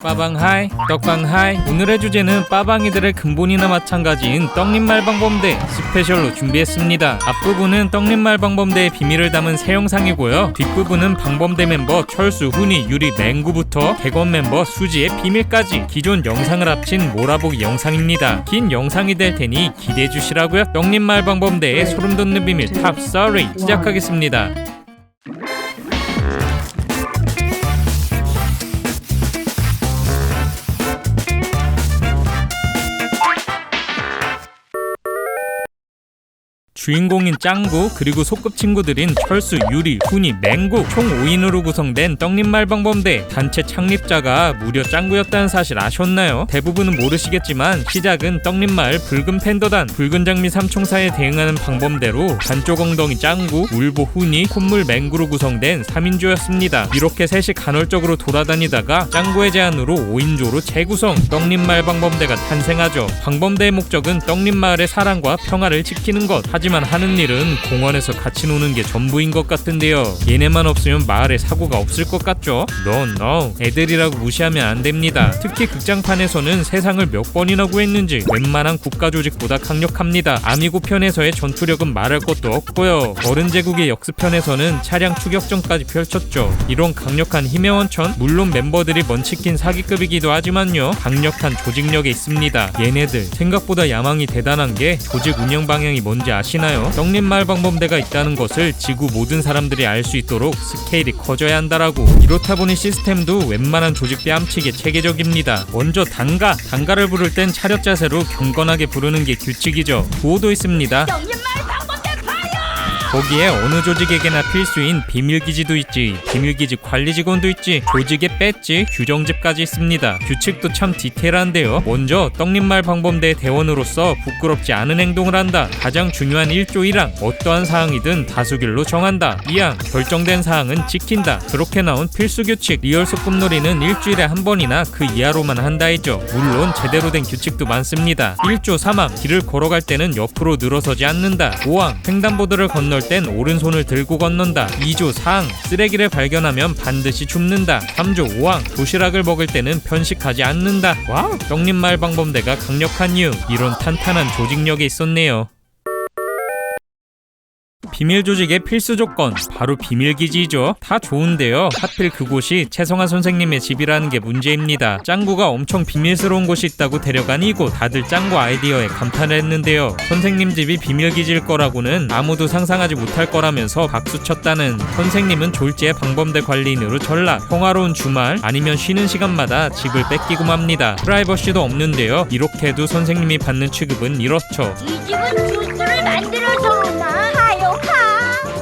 빠방하이 떡방하이. 오늘의 주제는 빠방이들의 근본이나 마찬가지인 떡잎말방범대 스페셜로 준비했습니다. 앞부분은 떡잎말방범대의 비밀을 담은 새 영상이고요, 뒷부분은 방범대 멤버 철수, 훈이, 유리, 맹구부터 객원 멤버 수지의 비밀까지 기존 영상을 합친 몰아보기 영상입니다. 긴 영상이 될 테니 기대해 주시라고요. 떡잎말방범대의 소름돋는 비밀 탑 3 시작하겠습니다. 주인공인 짱구, 그리고 소꿉친구들인 철수, 유리, 훈이, 맹구 총 5인으로 구성된 떡잎말방범대. 단체 창립자가 무려 짱구였다는 사실 아셨나요? 대부분은 모르시겠지만 시작은 떡잎마을 붉은 팬더단, 붉은 장미 삼총사에 대응하는 방범대로 반쪽 엉덩이 짱구, 울보 훈이, 콧물 맹구로 구성된 3인조였습니다. 이렇게 셋이 간헐적으로 돌아다니다가 짱구의 제안으로 5인조로 재구성, 떡잎말방범대가 탄생하죠. 방범대의 목적은 떡잎마을의 사랑과 평화를 지키는 것. 하지만 하는 일은 공원에서 같이 노는 게 전부인 것 같은데요. 얘네만 없으면 마을에 사고가 없을 것 같죠? No. 애들이라고 무시하면 안 됩니다. 특히 극장판에서는 세상을 몇 번이나 구했는지 웬만한 국가 조직보다 강력합니다. 아미고 편에서의 전투력은 말할 것도 없고요. 어른 제국의 역습편에서는 차량 추격전까지 펼쳤죠. 이런 강력한 힘의 원천, 물론 멤버들이 먼치킨 사기급이기도 하지만요, 강력한 조직력에 있습니다. 얘네들 생각보다 야망이 대단한 게 조직 운영 방향이 뭔지 아시나요? 떡잎말방범대가 있다는 것을 지구 모든 사람들이 알 수 있도록 스케일이 커져야 한다라고. 이렇다 보니 시스템도 웬만한 조직 뺨치기 체계적입니다. 먼저 단가를 부를 땐 차렷 자세로 경건하게 부르는 게 규칙이죠. 구호도 있습니다. 거기에 어느 조직에게나 필수인 비밀기지도 있지, 비밀기지 관리 직원도 있지, 조직의 배지, 규정집까지 있습니다. 규칙도 참 디테일한데요. 먼저 떡잎말방범대의 대원으로서 부끄럽지 않은 행동을 한다. 가장 중요한 1조 1항, 어떠한 사항이든 다수결로 정한다. 2항, 결정된 사항은 지킨다. 그렇게 나온 필수규칙. 리얼 소꿉놀이는 일주일에 한 번이나 그 이하로만 한다이죠. 물론 제대로 된 규칙도 많습니다. 1조 3항, 길을 걸어갈 때는 옆으로 늘어서지 않는다. 5항, 횡단보도를 건널 땐 오른손을 들고 건넌다. 2조 4항, 쓰레기를 발견하면 반드시 줍는다. 3조 5항, 도시락을 먹을 때는 편식하지 않는다. 와우, 떡잎말방범대가 강력한 이유, 이런 탄탄한 조직력에 있었네요. 비밀 조직의 필수 조건, 바로 비밀기지이죠. 다 좋은데요, 하필 그곳이 최성화 선생님의 집이라는 게 문제입니다. 짱구가 엄청 비밀스러운 곳이 있다고 데려간 이곳. 다들 짱구 아이디어에 감탄을 했는데요. 선생님 집이 비밀기지일 거라고는 아무도 상상하지 못할 거라면서 박수쳤다는. 선생님은 졸지에 방범대 관리인으로 전락. 평화로운 주말 아니면 쉬는 시간마다 집을 뺏기고 맙니다. 프라이버시도 없는데요. 이렇게 해도 선생님이 받는 취급은 이렇죠. 이 집은 주스를 만들어서 오나?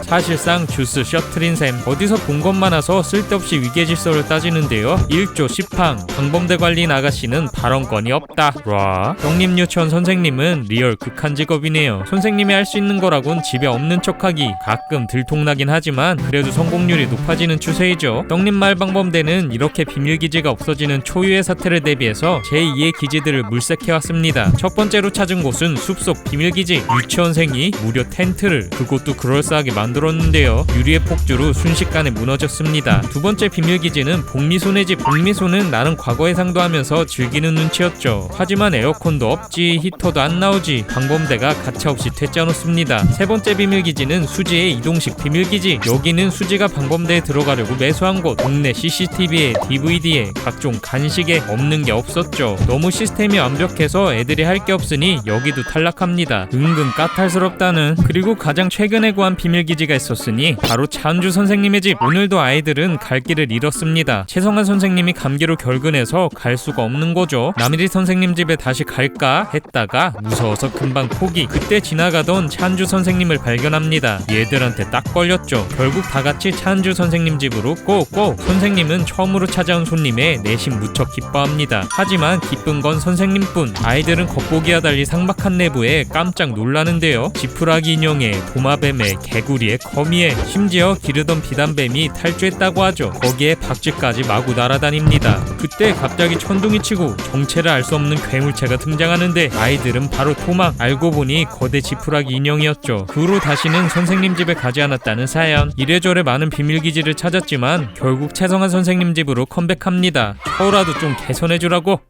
사실상 주스 셔틀인 셈. 어디서 본 것 많아서 쓸데없이 위계질서를 따지는데요. 1조 10항, 방범대 관리인 아가씨는 발언권이 없다. 와, 떡잎유치원 선생님은 리얼 극한 직업이네요. 선생님이 할 수 있는 거라곤 집에 없는 척하기. 가끔 들통나긴 하지만 그래도 성공률이 높아지는 추세이죠. 떡잎말방범대는 이렇게 비밀기지가 없어지는 초유의 사태를 대비해서 제2의 기지들을 물색해왔습니다. 첫 번째로 찾은 곳은 숲속 비밀기지. 유치원생이 무려 텐트를, 그것도 그럴싸하게 만들었는데요. 유리의 폭주로 순식간에 무너졌습니다. 두 번째 비밀기지는 복미소네 집. 복미소는 나는 과거에 상도하면서 즐기는 눈치였죠. 하지만 에어컨도 없지, 히터도 안 나오지. 방범대가 가차없이 퇴짜놓습니다. 세 번째 비밀기지는 수지의 이동식 비밀기지. 여기는 수지가 방범대에 들어가려고 매수한 곳. 동네 CCTV에 DVD에 각종 간식에 없는 게 없었죠. 너무 시스템이 완벽해서 애들이 할 게 없으니 여기도 탈락합니다. 은근 까탈스럽다는. 그리고 가장 최근에 구한 비밀기지가 있었으니 바로 차은주 선생님의 집. 오늘도 아이들은 갈 길을 잃었습니다. 최성환 선생님이 감기로 결근해서 갈 수가 없는 거죠. 남일이 선생님 집에 다시 갈까 했다가 무서워서 금방 포기. 그때 지나가던 차은주 선생님을 발견합니다. 얘들한테 딱 걸렸죠. 결국 다 같이 차은주 선생님 집으로 꼭. 선생님은 처음으로 찾아온 손님에 내심 무척 기뻐합니다. 하지만 기쁜 건 선생님뿐. 아이들은 겉보기와 달리 상박한 내부에 깜짝 놀라는데요. 지푸라기 인형에 도마뱀에 개구리에 거기에 거미에 심지어 기르던 비단뱀이 탈주했다고 하죠. 거기에 박쥐까지 마구 날아다닙니다. 그때 갑자기 천둥이 치고 정체를 알 수 없는 괴물체가 등장하는데 아이들은 바로 도망. 알고 보니 거대 지푸라기 인형이었죠. 그 후로 다시는 선생님 집에 가지 않았다는 사연. 이래저래 많은 비밀기지를 찾았지만 결국 최성한 선생님 집으로 컴백합니다. 저라도 좀 개선해주라고.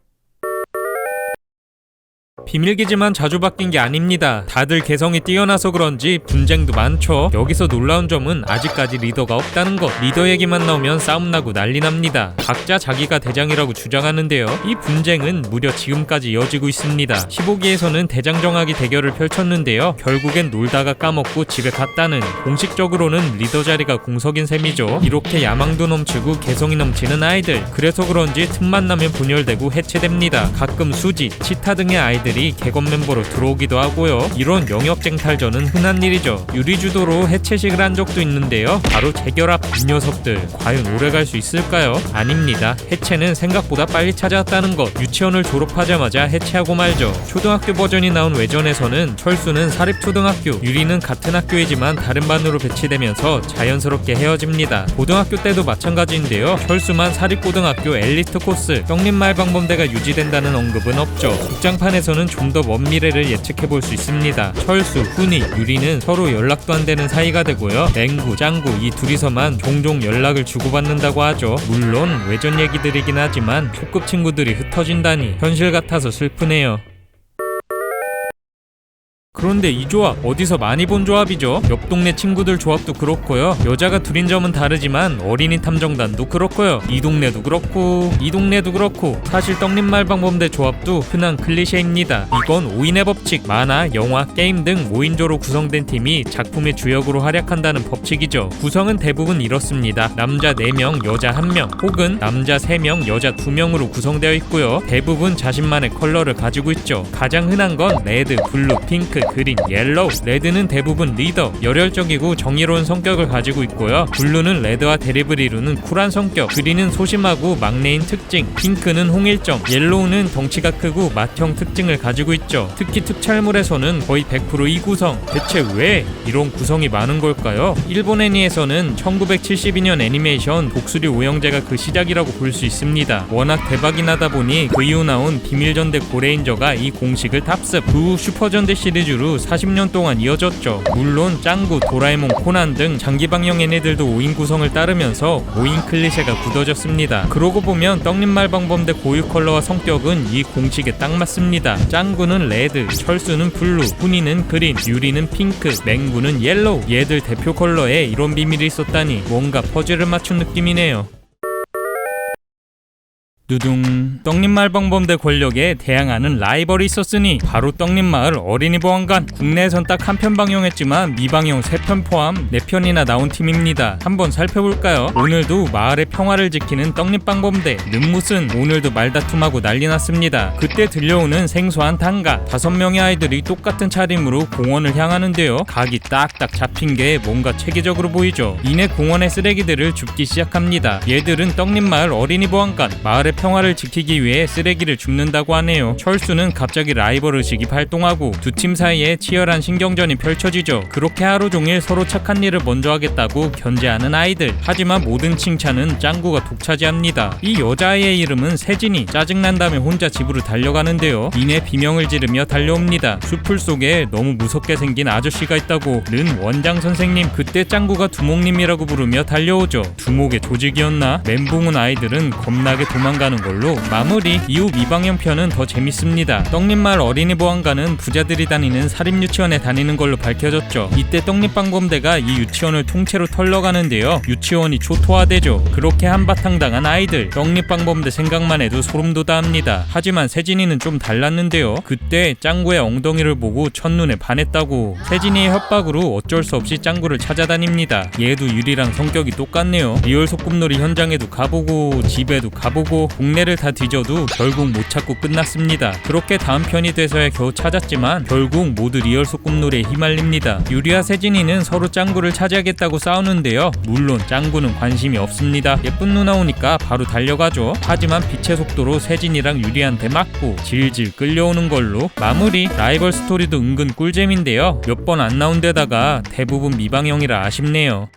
비밀기지만 자주 바뀐 게 아닙니다. 다들 개성이 뛰어나서 그런지 분쟁도 많죠. 여기서 놀라운 점은 아직까지 리더가 없다는 것. 리더 얘기만 나오면 싸움 나고 난리 납니다. 각자 자기가 대장이라고 주장하는데요. 이 분쟁은 무려 지금까지 이어지고 있습니다. 15기에서는 대장 정하기 대결을 펼쳤는데요. 결국엔 놀다가 까먹고 집에 갔다는, 공식적으로는 리더 자리가 공석인 셈이죠. 이렇게 야망도 넘치고 개성이 넘치는 아이들. 그래서 그런지 틈만 나면 분열되고 해체됩니다. 가끔 수지, 치타 등의 아이들이 개건 멤버로 들어오기도 하고요. 이런 영역쟁탈전은 흔한 일이죠. 유리주도로 해체식을 한 적도 있는데요. 바로 재결합. 이 녀석들 과연 오래 갈 수 있을까요? 아닙니다. 해체는 생각보다 빨리 찾아왔다는 것. 유치원을 졸업하자마자 해체하고 말죠. 초등학교 버전이 나온 외전에서는 철수는 사립초등학교, 유리는 같은 학교이지만 다른 반으로 배치되면서 자연스럽게 헤어집니다. 고등학교 때도 마찬가지인데요. 철수만 사립고등학교 엘리트 코스, 떡잎말방범대가 유지된다는 언급은 없죠. 극장판에서는 좀 더 먼 미래를 예측해볼 수 있습니다. 철수, 훈이, 유리는 서로 연락도 안 되는 사이가 되고요. 맹구, 짱구 이 둘이서만 종종 연락을 주고받는다고 하죠. 물론 외전 얘기들이긴 하지만 초급 친구들이 흩어진다니 현실 같아서 슬프네요. 그런데 이 조합 어디서 많이 본 조합이죠? 옆 동네 친구들 조합도 그렇고요. 여자가 둘인 점은 다르지만 어린이 탐정단도 그렇고요. 이 동네도 그렇고 이 동네도 그렇고. 사실 떡잎말방범대 조합도 흔한 클리셰입니다. 이건 5인의 법칙. 만화, 영화, 게임 등 5인조로 구성된 팀이 작품의 주역으로 활약한다는 법칙이죠. 구성은 대부분 이렇습니다. 남자 4명, 여자 1명, 혹은 남자 3명, 여자 2명으로 구성되어 있고요. 대부분 자신만의 컬러를 가지고 있죠. 가장 흔한 건 레드, 블루, 핑크, 그린, 옐로우. 레드는 대부분 리더, 열혈적이고 정의로운 성격을 가지고 있고요. 블루는 레드와 대립을 이루는 쿨한 성격, 그린은 소심하고 막내인 특징, 핑크는 홍일점, 옐로우는 덩치가 크고 맏형 특징을 가지고 있죠. 특히 특촬물에서는 거의 100% 이 구성. 대체 왜 이런 구성이 많은 걸까요? 일본 애니에서는 1972년 애니메이션 독수리 오형제가 그 시작이라고 볼 수 있습니다. 워낙 대박이 나다 보니 그 이후 나온 비밀전대 고레인저가 이 공식을 답습. 그 후 슈퍼전대 시리즈로 40년 동안 이어졌죠. 물론 짱구, 도라에몽, 코난 등 장기방영 애니들도 5인 구성을 따르면서 5인 클리셰가 굳어졌습니다. 그러고 보면 떡잎말방범대 고유 컬러와 성격은 이 공식에 딱 맞습니다. 짱구는 레드, 철수는 블루, 훈이는 그린, 유리는 핑크, 맹구는 옐로우. 얘들 대표 컬러에 이런 비밀이 있었다니 뭔가 퍼즐을 맞춘 느낌이네요. 두둥. 떡잎말방범대 권력에 대항하는 라이벌이 있었으니 바로 떡잎마을 어린이보안관. 국내에선 딱 한 편 방영했지만 미방영 3편 포함 4편이나 나온 팀입니다. 한번 살펴볼까요? 오늘도 마을의 평화를 지키는 떡잎방범대. 늠무슨 오늘도 말다툼하고 난리 났습니다. 그때 들려오는 생소한 단가. 5명의 아이들이 똑같은 차림으로 공원을 향하는데요. 각이 딱딱 잡힌 게 뭔가 체계적으로 보이죠. 이내 공원의 쓰레기들을 줍기 시작합니다. 얘들은 떡잎마을 어린이보안관. 마을의 평화를 지키기 위해 쓰레기를 줍는다고 하네요. 철수는 갑자기 라이벌 의식이 발동하고 두 팀 사이에 치열한 신경전이 펼쳐지죠. 그렇게 하루 종일 서로 착한 일을 먼저 하겠다고 견제하는 아이들. 하지만 모든 칭찬은 짱구가 독차지합니다. 이 여자아이의 이름은 세진이. 짜증난 다음에 혼자 집으로 달려가는데요. 이내 비명을 지르며 달려옵니다. 숲풀 속에 너무 무섭게 생긴 아저씨가 있다고는 원장 선생님. 그때 짱구가 두목님이라고 부르며 달려오죠. 두목의 조직이었나? 멘붕 온 아이들은 겁나게 도망가는 걸로 마무리. 이후 미방영편은 더 재밌습니다. 떡잎마을 어린이보안관은 부자들이 다니는 사립유치원에 다니는 걸로 밝혀졌죠. 이때 떡잎방범대가 이 유치원을 통째로 털러가는데요. 유치원이 초토화되죠. 그렇게 한바탕 당한 아이들. 떡잎방범대 생각만 해도 소름 돋아합니다. 하지만 세진이는 좀 달랐는데요. 그때 짱구의 엉덩이를 보고 첫눈에 반했다고. 세진이의 협박으로 어쩔 수 없이 짱구를 찾아다닙니다. 얘도 유리랑 성격이 똑같네요. 리얼 소꿉놀이 현장에도 가보고 집에도 가보고. 동네를 다 뒤져도 결국 못 찾고 끝났습니다. 그렇게 다음 편이 돼서야 겨우 찾았지만 결국 모두 리얼 소꿉놀이에 휘말립니다. 유리와 세진이는 서로 짱구를 차지하겠다고 싸우는데요. 물론 짱구는 관심이 없습니다. 예쁜 누나 오니까 바로 달려가죠. 하지만 빛의 속도로 세진이랑 유리한테 맞고 질질 끌려오는 걸로 마무리. 라이벌 스토리도 은근 꿀잼인데요. 몇 번 안 나온 데다가 대부분 미방형이라 아쉽네요.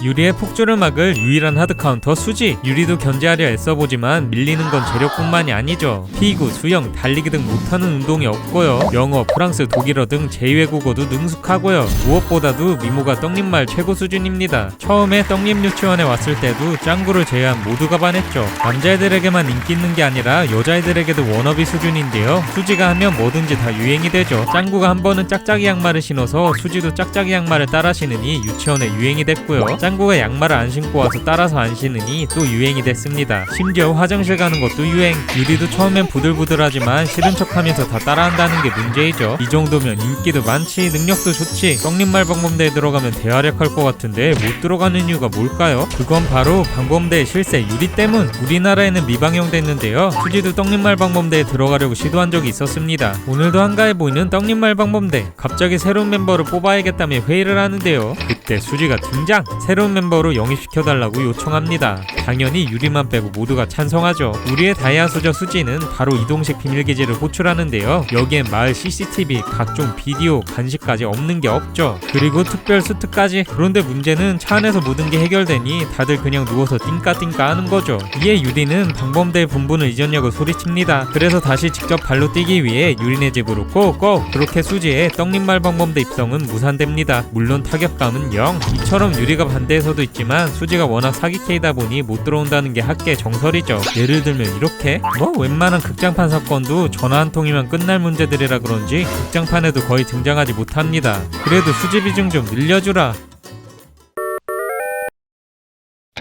유리의 폭주를 막을 유일한 하드카운터 수지. 유리도 견제하려 애써보지만 밀리는 건 재력뿐만이 아니죠. 피구, 수영, 달리기 등 못하는 운동이 없고요. 영어, 프랑스, 독일어 등 제2외국어도 능숙하고요. 무엇보다도 미모가 떡잎말 최고 수준입니다. 처음에 떡잎 유치원에 왔을 때도 짱구를 제외한 모두가 반했죠. 남자애들에게만 인기 있는 게 아니라 여자애들에게도 워너비 수준인데요. 수지가 하면 뭐든지 다 유행이 되죠. 짱구가 한 번은 짝짝이 양말을 신어서 수지도 짝짝이 양말을 따라 신으니 유치원에 유행이 됐고요. 짱구가 양말을 안 신고 와서 따라서 안 신으니 또 유행이 됐습니다. 심지어 화장실 가는 것도 유행. 유리도 처음엔 부들부들하지만 싫은 척하면서 다 따라한다는 게 문제이죠. 이 정도면 인기도 많지, 능력도 좋지. 떡잎말 방범대에 들어가면 대활약할 것 같은데 못 들어가는 이유가 뭘까요? 그건 바로 방범대의 실세 유리 때문. 우리나라에는 미방형 됐는데요. 수지도 떡잎말 방범대에 들어가려고 시도한 적이 있었습니다. 오늘도 한가해 보이는 떡잎말 방범대. 갑자기 새로운 멤버를 뽑아야겠다며 회의를 하는데요. 그때 수지가 등장. 새로운 멤버로 영입시켜달라고 요청합니다. 당연히 유리만 빼고 모두가 찬성하죠. 우리의 다이아 수저 수지는 바로 이동식 비밀기지를 호출하는데요. 여기엔 마을 CCTV, 각종 비디오, 간식까지 없는 게 없죠. 그리고 특별 수트까지. 그런데 문제는 차 안에서 모든 게 해결되니 다들 그냥 누워서 띵까띵까 하는 거죠. 이에 유리는 방범대의 본분을 잊었냐고 소리칩니다. 그래서 다시 직접 발로 뛰기 위해 유리네 집으로 고고. 그렇게 수지의 떡잎말 방범대 입성은 무산됩니다. 물론 타격감은 0. 이처럼 유리가 반대에서도 있지만 수지가 워낙 사기캐이다 보니 못 들어온다는 게 학계 정설이죠. 예를 들면 이렇게 웬만한 극장판 사건도 전화 한 통이면 끝날 문제들이라 그런지 극장판에도 거의 등장하지 못합니다. 그래도 수지 비중 좀 늘려주라.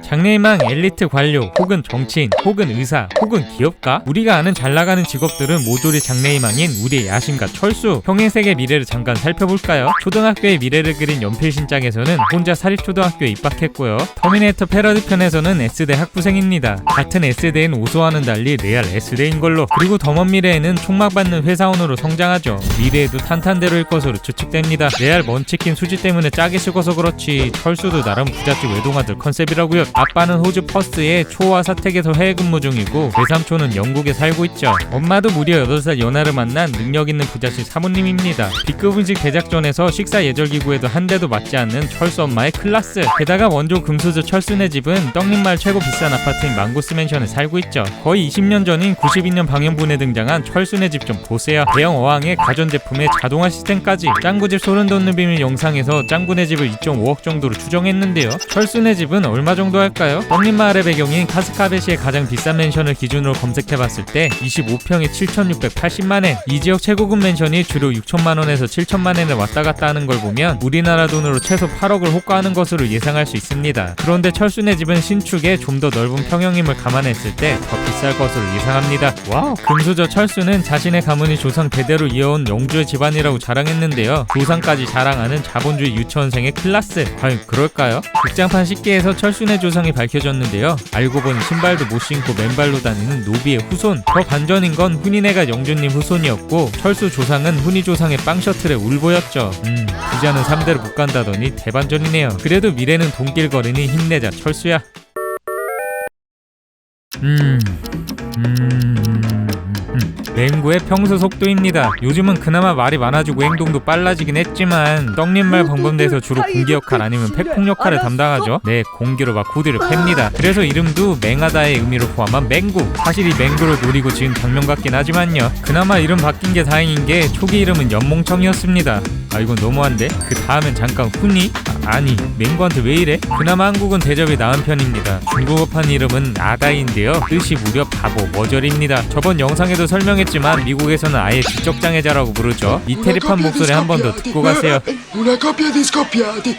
장래희망 엘리트 관료 혹은 정치인 혹은 의사 혹은 기업가. 우리가 아는 잘나가는 직업들은 모조리 장래희망인 우리의 야심과 철수. 평행세계 미래를 잠깐 살펴볼까요? 초등학교의 미래를 그린 연필신장에서는 혼자 사립초등학교에 입학했고요. 터미네이터 패러디 편에서는 S대 학부생입니다. 같은 S대인 오소와는 달리 레알 S대인 걸로. 그리고 더 먼 미래에는 총망받는 회사원으로 성장하죠. 미래에도 탄탄대로일 것으로 추측됩니다. 레알 먼치킨 수지 때문에 짜게 식어서 그렇지 철수도 나름 부잣집 외동아들 컨셉이라고요. 아빠는 호주 퍼스의 초와 사택에서 해외 근무 중이고 외삼촌은 영국에 살고 있죠. 엄마도 무려 8살 연하를 만난 능력있는 부잣집 사모님입니다. B급 음식 제작전에서 식사 예절기구에도 한 대도 맞지 않는 철수 엄마의 클라스. 게다가 원조 금수저 철수네 집은 떡잎마을 최고 비싼 아파트인 망고스 맨션에 살고 있죠. 거의 20년 전인 92년 방영분에 등장한 철수네 집 좀 보세요. 대형 어항에 가전제품에 자동화 시스템까지. 짱구집 소름 돋는 비밀 영상에서 짱구네 집을 2.5억 정도로 추정했는데요. 철수네 집은 얼마 정도 할까요? 떡잎마을의 배경인 카스카베시의 가장 비싼 맨션을 기준으로 검색해봤을 때 25평에 7,680만엔. 이 지역 최고급 맨션이 주로 6천만원에서 7천만엔을 왔다갔다 하는 걸 보면 우리나라 돈으로 최소 8억을 호가하는 것으로 예상할 수 있습니다. 그런데 철수네 집은 신축에 좀 더 넓은 평형임을 감안했을 때 더 비쌀 것으로 예상합니다. 와우! 금수저 철수는 자신의 가문이 조상 대대로 이어온 영주의 집안이라고 자랑했는데요. 조상까지 자랑하는 자본주의 유치원생의 클라스. 과연 그럴까요? 극장판 식기에서 철수네 조상이 밝혀졌는데요. 알고 보니 신발도 못 신고 맨발로 다니는 노비의 후손. 더 반전인 건 훈이네가 영주님 후손이었고 철수 조상은 훈이 조상의 빵 셔틀에 울보였죠. 부자는 3대로 못 간다더니 대반전이네요. 그래도 미래는 돈길 거리니 힘내자 철수야. 맹구의 평소 속도입니다. 요즘은 그나마 말이 많아지고 행동도 빨라지긴 했지만 떡잎말 방범대에서 주로 공기 역할 아니면 팩폭 역할을 담당하죠. 네, 공기로 막 고디를 팹니다. 그래서 이름도 맹하다의 의미로 포함한 맹구. 사실 이 맹구를 노리고 지은 병명 같긴 하지만요. 그나마 이름 바뀐 게 다행인 게 초기 이름은 연몽청이었습니다. 아 이건 너무한데? 그 다음엔 잠깐 훈이? 아니 맹구한테 왜 이래? 그나마 한국은 대접이 나은 편입니다. 중국어판 이름은 아다이인데요. 뜻이 무려 바보, 머저리입니다. 저번 영상에도 설명했지만 미국에서는 아예 지적장애자라고 부르죠. 이태리판 목소리 한 번 더 듣고 가세요. Una coppia di scoppiati.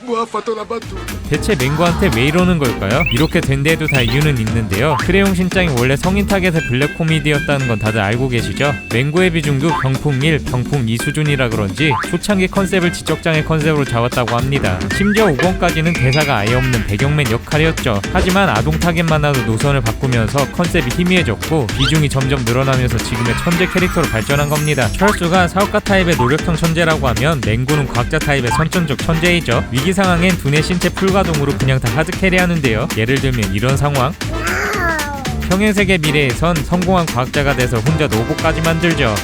Mo' ha fatto la battuta. 대체 맹구한테 왜 이러는 걸까요? 이렇게 된 데에도 다 이유는 있는데요. 크레용 신짱이 원래 성인 타겟의 블랙 코미디였다는 건 다들 알고 계시죠? 맹구의 비중도 병풍 1, 병풍 2 수준이라 그런지 초창기 컨셉을 지적장의 컨셉으로 잡았다고 합니다. 심지어 5권까지는 대사가 아예 없는 배경맨 역할이었죠. 하지만 아동 타겟만 나도 노선을 바꾸면서 컨셉이 희미해졌고 비중이 점점 늘어나면서 지금의 천재 캐릭터로 발전한 겁니다. 철수가 사업가 타입의 노력형 천재라고 하면 맹구는 과학자 타입의 선천적 천재이죠. 위기 상황엔 두뇌 신체 풀가동으로 그냥 다 하드 캐리하는데요. 예를 들면 이런 상황. 평행세계 미래에선 성공한 과학자가 돼서 혼자 로봇까지 만들죠.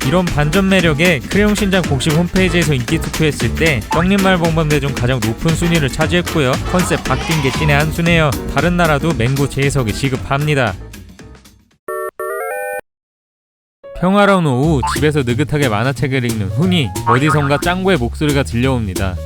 이런 반전 매력에 크레용 신장 공식 홈페이지에서 인기 투표했을 때 떡잎마을 봉범대 중 가장 높은 순위를 차지했고요. 컨셉 바뀐 게 신의 한 수네요. 다른 나라도 맹구 재해석이 시급합니다. 평화로운 오후 집에서 느긋하게 만화책을 읽는 훈이 어디선가 짱구의 목소리가 들려옵니다.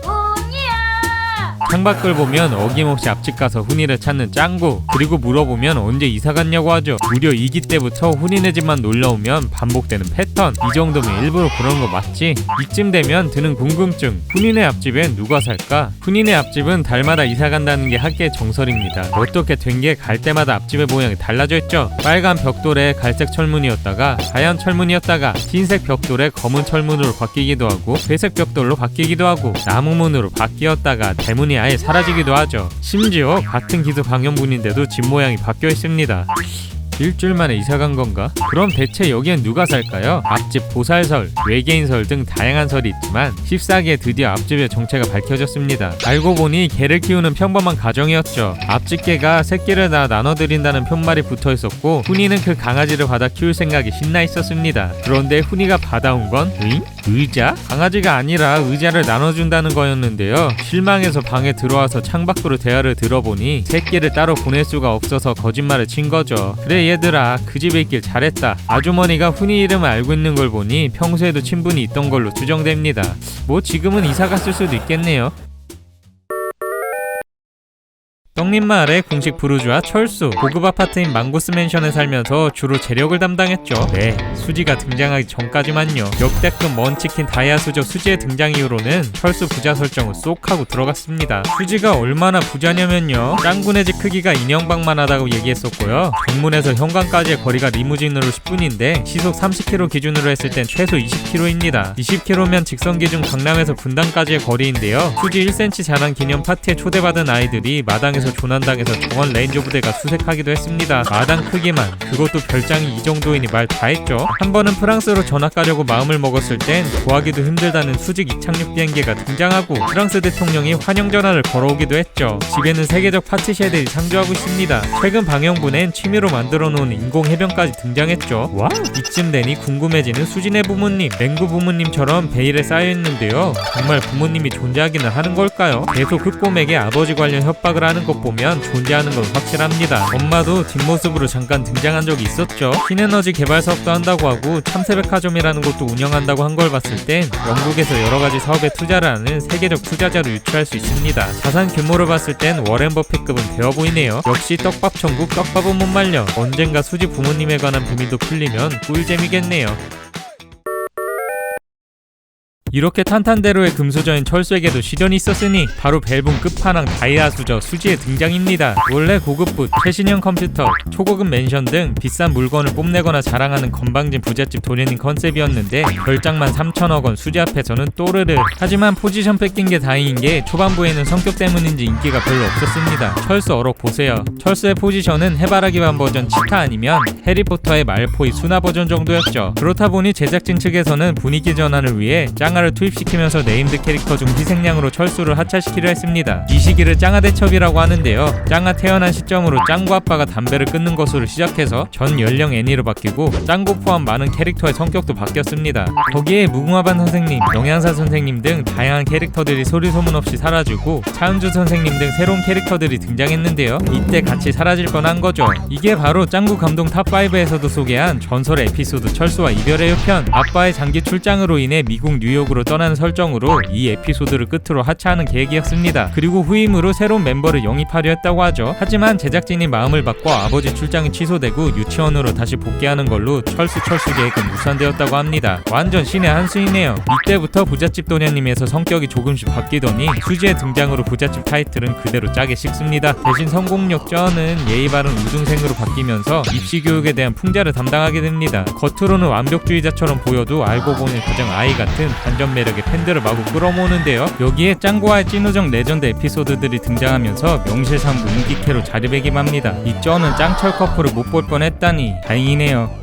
창밖을 보면 어김없이 앞집 가서 훈이를 찾는 짱구. 그리고 물어보면 언제 이사 갔냐고 하죠. 무려 2기 때부터 훈이네 집만 놀러오면 반복되는 패턴. 이 정도면 일부러 그런 거 맞지? 이쯤 되면 드는 궁금증. 훈이네 앞집엔 누가 살까? 훈이네 앞집은 달마다 이사 간다는 게 학계의 정설입니다. 어떻게 된 게 갈 때마다 앞집의 모양이 달라져 있죠. 빨간 벽돌에 갈색 철문이었다가 하얀 철문이었다가 흰색 벽돌에 검은 철문으로 바뀌기도 하고 회색 벽돌로 바뀌기도 하고 나무문으로 바뀌었다가 대문이 아예 사라지기도 하죠. 심지어 같은 기수 방영분인데도 집 모양이 바뀌어 있습니다. 일주일 만에 이사 간 건가? 그럼 대체 여기엔 누가 살까요? 앞집 보살설, 외계인설 등 다양한 설이 있지만 14기에 드디어 앞집의 정체가 밝혀졌습니다. 알고 보니 개를 키우는 평범한 가정이었죠. 앞집 개가 새끼를 다 나눠드린다는 편말이 붙어 있었고 훈이는 그 강아지를 받아 키울 생각이 신나 있었습니다. 그런데 훈이가 받아온 건 의자? 강아지가 아니라 의자를 나눠준다는 거였는데요. 실망해서 방에 들어와서 창밖으로 대화를 들어보니 새끼를 따로 보낼 수가 없어서 거짓말을 친 거죠. 그래 얘들아, 그 집에 있길 잘했다. 아주머니가 훈이 이름을 알고 있는 걸 보니 평소에도 친분이 있던 걸로 추정됩니다. 뭐 지금은 이사 갔을 수도 있겠네요. 떡잎마을의 공식 부르주아 철수. 고급 아파트인 망고스 맨션에 살면서 주로 재력을 담당했죠. 네, 수지가 등장하기 전까지만요. 역대급 먼치킨 다이아 수저 수지의 등장 이후로는 철수 부자 설정을 쏙 하고 들어갔습니다. 수지가 얼마나 부자냐면요, 짱구네 집 크기가 인형방만 하다고 얘기했었고요. 정문에서 현관까지의 거리가 리무진으로 10분인데 시속 30km 기준으로 했을 땐 최소 20km입니다. 20km면 직선 기준 강남에서 분당까지의 거리인데요. 수지 1cm 자란 기념 파티에 초대받은 아이들이 마당에서 조난당해서 정원 레인저부대가 수색하기도 했습니다. 마당 크기만, 그것도 별장이 이 정도이니 말 다 했죠. 한 번은 프랑스로 전학 가려고 마음을 먹었을 땐 구하기도 힘들다는 수직 이착륙 비행기가 등장하고 프랑스 대통령이 환영 전화를 걸어오기도 했죠. 집에는 세계적 파티시에들이 상주하고 있습니다. 최근 방영분엔 취미로 만들어 놓은 인공 해변까지 등장했죠. 와우! 이쯤 되니 궁금해지는 수진의 부모님. 맹구 부모님처럼 베일에 쌓여있는데요. 정말 부모님이 존재하기는 하는 걸까요? 계속 그 꼬맥에 아버지 관련 협박을 하는 것 보면 존재하는 건 확실합니다. 엄마도 뒷모습으로 잠깐 등장한 적이 있었죠. 신에너지 개발 사업도 한다고 하고 참새백화점이라는 것도 운영한다고 한 걸 봤을 땐 영국에서 여러가지 사업에 투자를 하는 세계적 투자자로 유추할 수 있습니다. 자산 규모를 봤을 땐 워렌 버핏급은 되어 보이네요. 역시 떡밥 천국, 떡밥은 못 말려. 언젠가 수지 부모님에 관한 비밀도 풀리면 꿀잼이겠네요. 이렇게 탄탄대로의 금수저인 철수에게도 시련이 있었으니 바로 벨붕 끝판왕 다이아 수저 수지의 등장입니다. 원래 고급붓, 최신형 컴퓨터, 초고급 맨션 등 비싼 물건을 뽐내거나 자랑하는 건방진 부잣집 도련님 컨셉이었는데 별장만 3천억 원, 수지 앞에서는 또르르. 하지만 포지션 뺏긴 게 다행인 게 초반부에는 성격 때문인지 인기가 별로 없었습니다. 철수 어록 보세요. 철수의 포지션은 해바라기 반 버전 치타 아니면 해리포터의 말포이 수나 버전 정도였죠. 그렇다 보니 제작진 측에서는 분위기 전환을 위해 짱아를 투입시키면서 네임드 캐릭터 중 희생양으로 철수를 하차시키려 했습니다. 이 시기를 짱아 대첩이라고 하는데요. 짱아 태어난 시점으로 짱구 아빠가 담배를 끊는 것으로 시작해서 전 연령 애니로 바뀌고 짱구 포함 많은 캐릭터의 성격도 바뀌었습니다. 거기에 무궁화반 선생님, 영양사 선생님 등 다양한 캐릭터들이 소리 소문 없이 사라지고 차은주 선생님 등 새로운 캐릭터들이 등장했는데요. 이때 같이 사라질 뻔한 거죠. 이게 바로 짱구 감동 탑5에서도 소개한 전설의 에피소드 철수와 이별의 요편. 아빠의 장기 출장으로 인해 미국 뉴욕으로 지옥으로 떠나는 설정으로 이 에피소드를 끝으로 하차하는 계획이었습니다. 그리고 후임으로 새로운 멤버를 영입하려 했다고 하죠. 하지만 제작진이 마음을 바꿔 아버지 출장이 취소되고 유치원으로 다시 복귀하는 걸로 철수 계획은 무산되었다고 합니다. 완전 신의 한 수이네요. 이때부터 부잣집 도련님에서 성격이 조금씩 바뀌더니 수지의 등장으로 부잣집 타이틀은 그대로 짜게 식습니다. 대신 성공력전은 예의 바른 우등생으로 바뀌면서 입시교육에 대한 풍자를 담당하게 됩니다. 겉으로는 완벽주의자처럼 보여도 알고 보니 가장 아이 같은 반전 매력의 팬들을 마구 끌어모으는데요. 여기에 짱구와의 찐우정 레전드 에피소드들이 등장하면서 명실상부 인기캐로 자리매김합니다. 이 쩌는 짱철 커플을 못 볼 뻔했다니 다행이네요.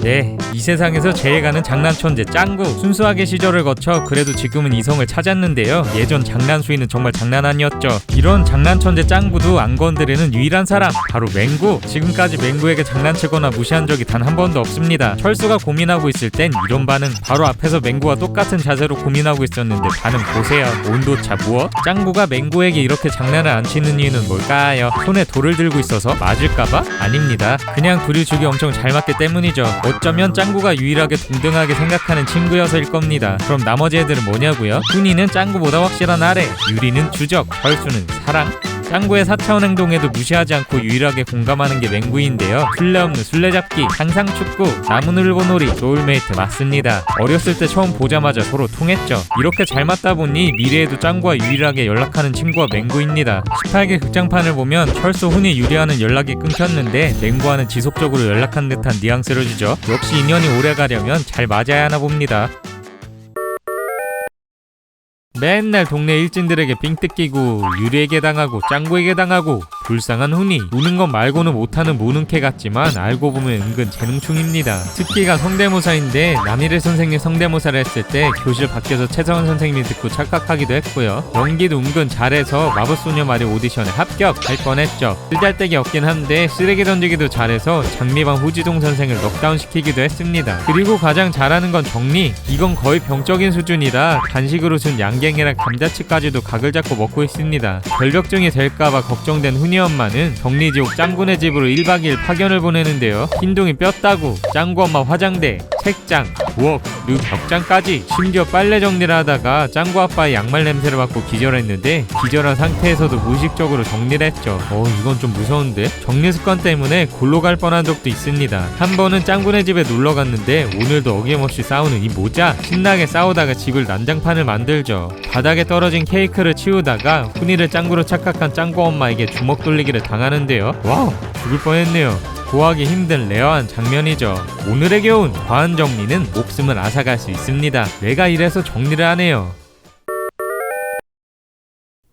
네, 이 세상에서 제일 가는 장난천재 짱구. 순수하게 시절을 거쳐 그래도 지금은 이성을 찾았는데요. 예전 장난수이는 정말 장난 아니었죠. 이런 장난천재 짱구도 안 건드리는 유일한 사람, 바로 맹구. 지금까지 맹구에게 장난치거나 무시한 적이 단 한 번도 없습니다. 철수가 고민하고 있을 땐 이런 반응. 바로 앞에서 맹구와 똑같은 자세로 고민하고 있었는데 반응 보세요. 온도차 무엇? 짱구가 맹구에게 이렇게 장난을 안 치는 이유는 뭘까요? 손에 돌을 들고 있어서 맞을까봐? 아닙니다. 그냥 둘이 죽이 엄청 잘 맞기 때문이죠. 어쩌면 짱구가 유일하게 동등하게 생각하는 친구여서일 겁니다. 그럼 나머지 애들은 뭐냐고요? 훈이는 짱구보다 확실한 아래, 유리는 주적, 철수는 사랑. 짱구의 4차원 행동에도 무시하지 않고 유일하게 공감하는 게 맹구인데요. 술래 없는 술래잡기, 상상 축구, 나무늘보놀이, 소울메이트 맞습니다. 어렸을 때 처음 보자마자 서로 통했죠. 이렇게 잘 맞다 보니 미래에도 짱구와 유일하게 연락하는 친구가 맹구입니다. 18기 극장판을 보면 철수, 훈이, 유리와는 연락이 끊겼는데 맹구와는 지속적으로 연락한 듯한 뉘앙스를 주죠. 역시 인연이 오래 가려면 잘 맞아야 하나 봅니다. 맨날 동네 일진들에게 삥 뜯기고 유리에게 당하고 짱구에게 당하고 불쌍한 훈이. 우는 것 말고는 못하는 모능캐 같지만 알고 보면 은근 재능충입니다. 특기가 성대모사인데 남일의 선생님 성대모사를 했을 때 교실 밖에서 최서원 선생님이 듣고 착각하기도 했고요. 연기도 은근 잘해서 마법소녀 마리 오디션에 합격할 뻔했죠. 쓰잘데기 없긴 한데 쓰레기 던지기도 잘해서 장미방 후지동 선생을 넉다운시키기도 했습니다. 그리고 가장 잘하는 건 정리. 이건 거의 병적인 수준이라 간식으로 준 양갱이랑 감자칩까지도 각을 잡고 먹고 있습니다. 결벽증이 될까봐 걱정된 훈이 엄마는 정리지옥 짱구네 집으로 1박 2일 파견을 보내는데요. 흰둥이 뼈 따고 짱구 엄마 화장대, 책장, 부엌, 그리고 벽장까지. 심지어 빨래 정리를 하다가 짱구 아빠의 양말 냄새를 맡고 기절했는데 기절한 상태에서도 무의식적으로 정리를 했죠. 이건 좀 무서운데? 정리 습관 때문에 골로 갈 뻔한 적도 있습니다. 한 번은 짱구네 집에 놀러 갔는데 오늘도 어김없이 싸우는 이 모자. 신나게 싸우다가 집을 난장판을 만들죠. 바닥에 떨어진 케이크를 치우다가 훈이를 짱구로 착각한 짱구 엄마에게 주먹 돌리기를 당하는데요. 와우, 죽을 뻔했네요. 구하기 힘든 레어한 장면이죠. 오늘의 교훈, 과한 정리는 목숨을 앗아갈 수 있습니다. 내가 이래서 정리를 하네요.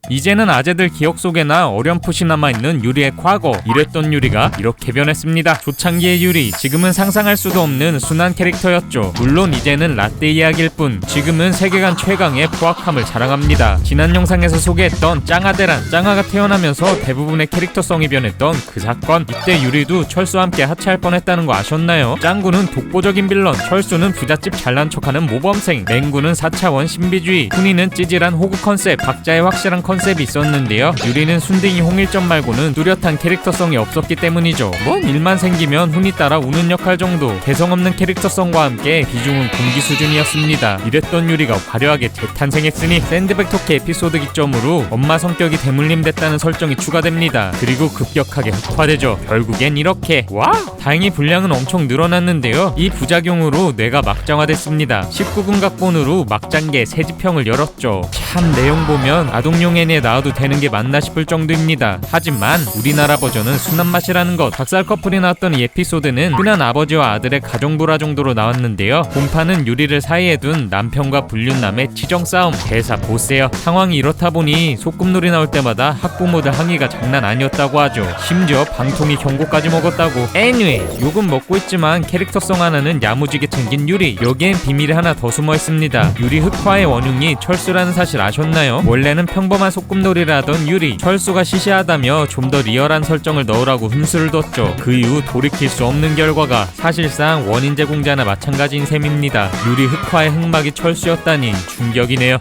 이제는 아재들 기억 속에나 어렴풋이 남아있는 유리의 과거. 이랬던 유리가 이렇게 변했습니다. 초창기의 유리, 지금은 상상할 수도 없는 순한 캐릭터였죠. 물론 이제는 라떼 이야기일 뿐, 지금은 세계관 최강의 포악함을 자랑합니다. 지난 영상에서 소개했던 짱아대란, 짱아가 태어나면서 대부분의 캐릭터성이 변했던 그 사건. 이때 유리도 철수와 함께 하차할 뻔했다는 거 아셨나요? 짱구는 독보적인 빌런, 철수는 부잣집 잘난 척하는 모범생, 맹구는 4차원 신비주의, 훈이는 찌질한 호구 컨셉, 각자의 확실한 컨셉이 있었는데요. 유리는 순딩이 홍일점 말고는 뚜렷한 캐릭터성이 없었기 때문이죠. 뭔 일만 생기면 훈이 따라 우는 역할 정도. 개성 없는 캐릭터성과 함께 비중은 공기 수준이었습니다. 이랬던 유리가 화려하게 재탄생했으니 샌드백 토끼 에피소드 기점으로 엄마 성격이 대물림됐다는 설정이 추가됩니다. 그리고 급격하게 흑화되죠. 결국엔 이렇게. 와! 다행히 분량은 엄청 늘어났는데요. 이 부작용으로 뇌가 막장화됐습니다. 19금 각본으로 막장계 새집형을 열었죠. 참 내용 보면 아동용 애니에 나와도 되는 게 맞나 싶을 정도입니다. 하지만 우리나라 버전은 순한 맛이라는 것. 닭살 커플이 나왔던 이 에피소드는 흔한 아버지와 아들의 가정불화 정도로 나왔는데요. 본판은 유리를 사이에 둔 남편과 불륜남의 치정 싸움. 대사 보세요. 상황이 이렇다 보니 소꿉놀이 나올 때마다 학부모들 항의가 장난 아니었다고 하죠. 심지어 방통위 경고까지 먹었다고. anyway, 욕은 먹고 있지만 캐릭터성 하나는 야무지게 챙긴 유리. 여기엔 비밀이 하나 더 숨어 있습니다. 유리 흑화의 원흉이 철수라는 사실 아셨나요? 원래는 평범한 소꿉놀이를 하던 유리. 철수가 시시하다며 좀 더 리얼한 설정을 넣으라고 훈수를 뒀죠. 그 이후 돌이킬 수 없는 결과가 사실상 원인 제공자나 마찬가지인 셈입니다. 유리 흑화의 흑막이 철수였다니 충격이네요.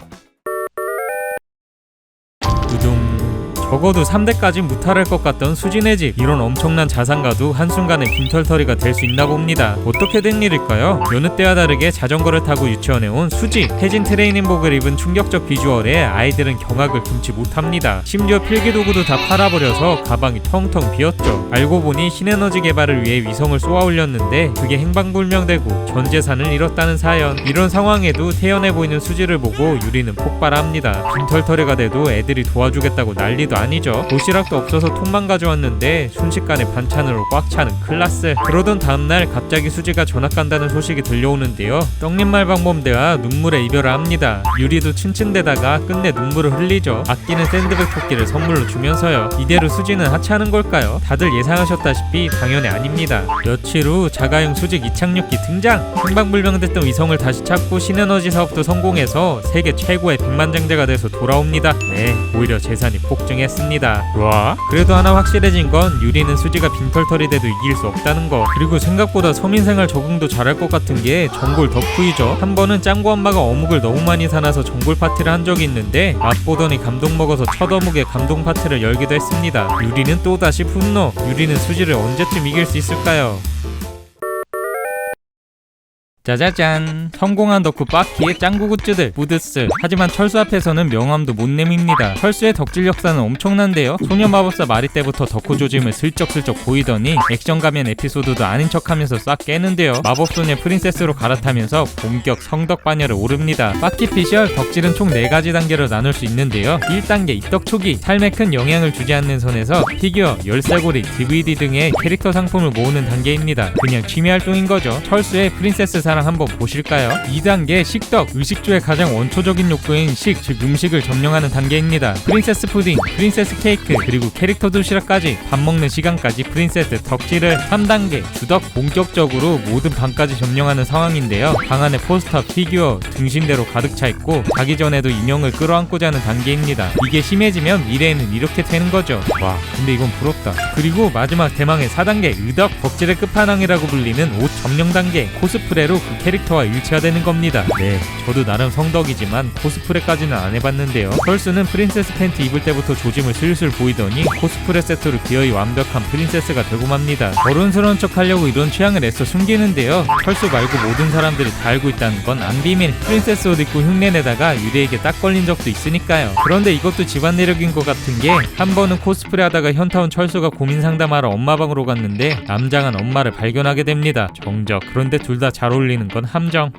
적어도 3대까지 무탈할 것 같던 수진의 집. 이런 엄청난 자산가도 한순간에 빈털터리가 될 수 있나 봅니다. 어떻게 된 일일까요? 여느 때와 다르게 자전거를 타고 유치원에 온 수지. 해진 트레이닝복을 입은 충격적 비주얼에 아이들은 경악을 금치 못합니다. 심지어 필기도구도 다 팔아버려서 가방이 텅텅 비었죠. 알고 보니 신에너지 개발을 위해 위성을 쏘아 올렸는데 그게 행방불명되고 전 재산을 잃었다는 사연. 이런 상황에도 태연해 보이는 수지를 보고 유리는 폭발합니다. 빈털터리가 돼도 애들이 도와주겠다고 난리도 아니죠. 도시락도 없어서 통만 가져왔는데 순식간에 반찬으로 꽉 차는 클라스. 그러던 다음날 갑자기 수지가 전학 간다는 소식이 들려오는데요. 떡잎말방범대와 눈물의 이별을 합니다. 유리도 츤츤대다가 끝내 눈물을 흘리죠. 아끼는 샌드백 토끼를 선물로 주면서요. 이대로 수지는 하차하는 걸까요? 다들 예상하셨다시피 당연히 아닙니다. 며칠 후 자가용 수직 이착륙기 등장! 행방불명됐던 위성을 다시 찾고 신에너지 사업도 성공해서 세계 최고의 백만장자가 돼서 돌아옵니다. 네, 오히려 재산이 폭증했습니다. 와? 그래도 하나 확실해진 건 유리는 수지가 빈털터리 돼도 이길 수 없다는 거. 그리고 생각보다 서민생활 적응도 잘할 것 같은 게 전골 덕후이죠. 한 번은 짱구 엄마가 어묵을 너무 많이 사놔서 전골 파티를 한 적이 있는데 맛보더니 감동 먹어서 첫 어묵에 감동 파티를 열기도 했습니다. 유리는 또다시 분노. 유리는 수지를 언제쯤 이길 수 있을까요? 짜자잔, 성공한 덕후 빠키의 짱구 굿즈들 부드스. 하지만 철수 앞에서는 명함도 못 내밉니다. 철수의 덕질 역사는 엄청난데요. 소녀마법사 마리 때부터 덕후 조짐을 슬쩍슬쩍 보이더니 액션 가면 에피소드도 아닌 척하면서 싹 깨는데요. 마법소녀 프린세스로 갈아타면서 본격 성덕 반열을 오릅니다. 빠키 피셜 덕질은 총 4가지 단계로 나눌 수 있는데요. 1단계 입덕 초기, 삶에 큰 영향을 주지 않는 선에서 피규어, 열쇠고리, DVD 등의 캐릭터 상품을 모으는 단계입니다. 그냥 취미활동인 거죠. 철수의 프린세스 사랑 한번 보실까요? 2단계 식덕, 의식주의 가장 원초적인 욕구인 식, 즉 음식을 점령하는 단계입니다. 프린세스 푸딩, 프린세스 케이크, 그리고 캐릭터 도시락까지 밥 먹는 시간까지 프린세스 덕질을. 3단계 주덕, 본격적으로 모든 방까지 점령하는 상황인데요. 방 안에 포스터, 피규어, 등신대로 가득 차 있고 자기 전에도 인형을 끌어안고자 하는 단계입니다. 이게 심해지면 미래에는 이렇게 되는 거죠. 와, 근데 이건 부럽다. 그리고 마지막 대망의 4단계 의덕, 덕질의 끝판왕이라고 불리는 옷 점령 단계. 코스프레로 그 캐릭터와 일치화되는 겁니다. 네, 저도 나름 성덕이지만 코스프레까지는 안 해봤는데요. 철수는 프린세스 팬티 입을 때부터 조짐을 슬슬 보이더니 코스프레 세트로 기어이 완벽한 프린세스가 되고 맙니다. 어른스러운 척 하려고 이런 취향을 애써 숨기는데요. 철수 말고 모든 사람들이 다 알고 있다는 건 안 비밀. 프린세스 옷 입고 흉내내다가 유리에게 딱 걸린 적도 있으니까요. 그런데 이것도 집안 내력인 것 같은 게 한 번은 코스프레 하다가 현타 온 철수가 고민 상담하러 엄마 방으로 갔는데 남장한 엄마를 발견하게 됩니다. 정적. 그런데 둘 다 잘 어울리는 건 함정.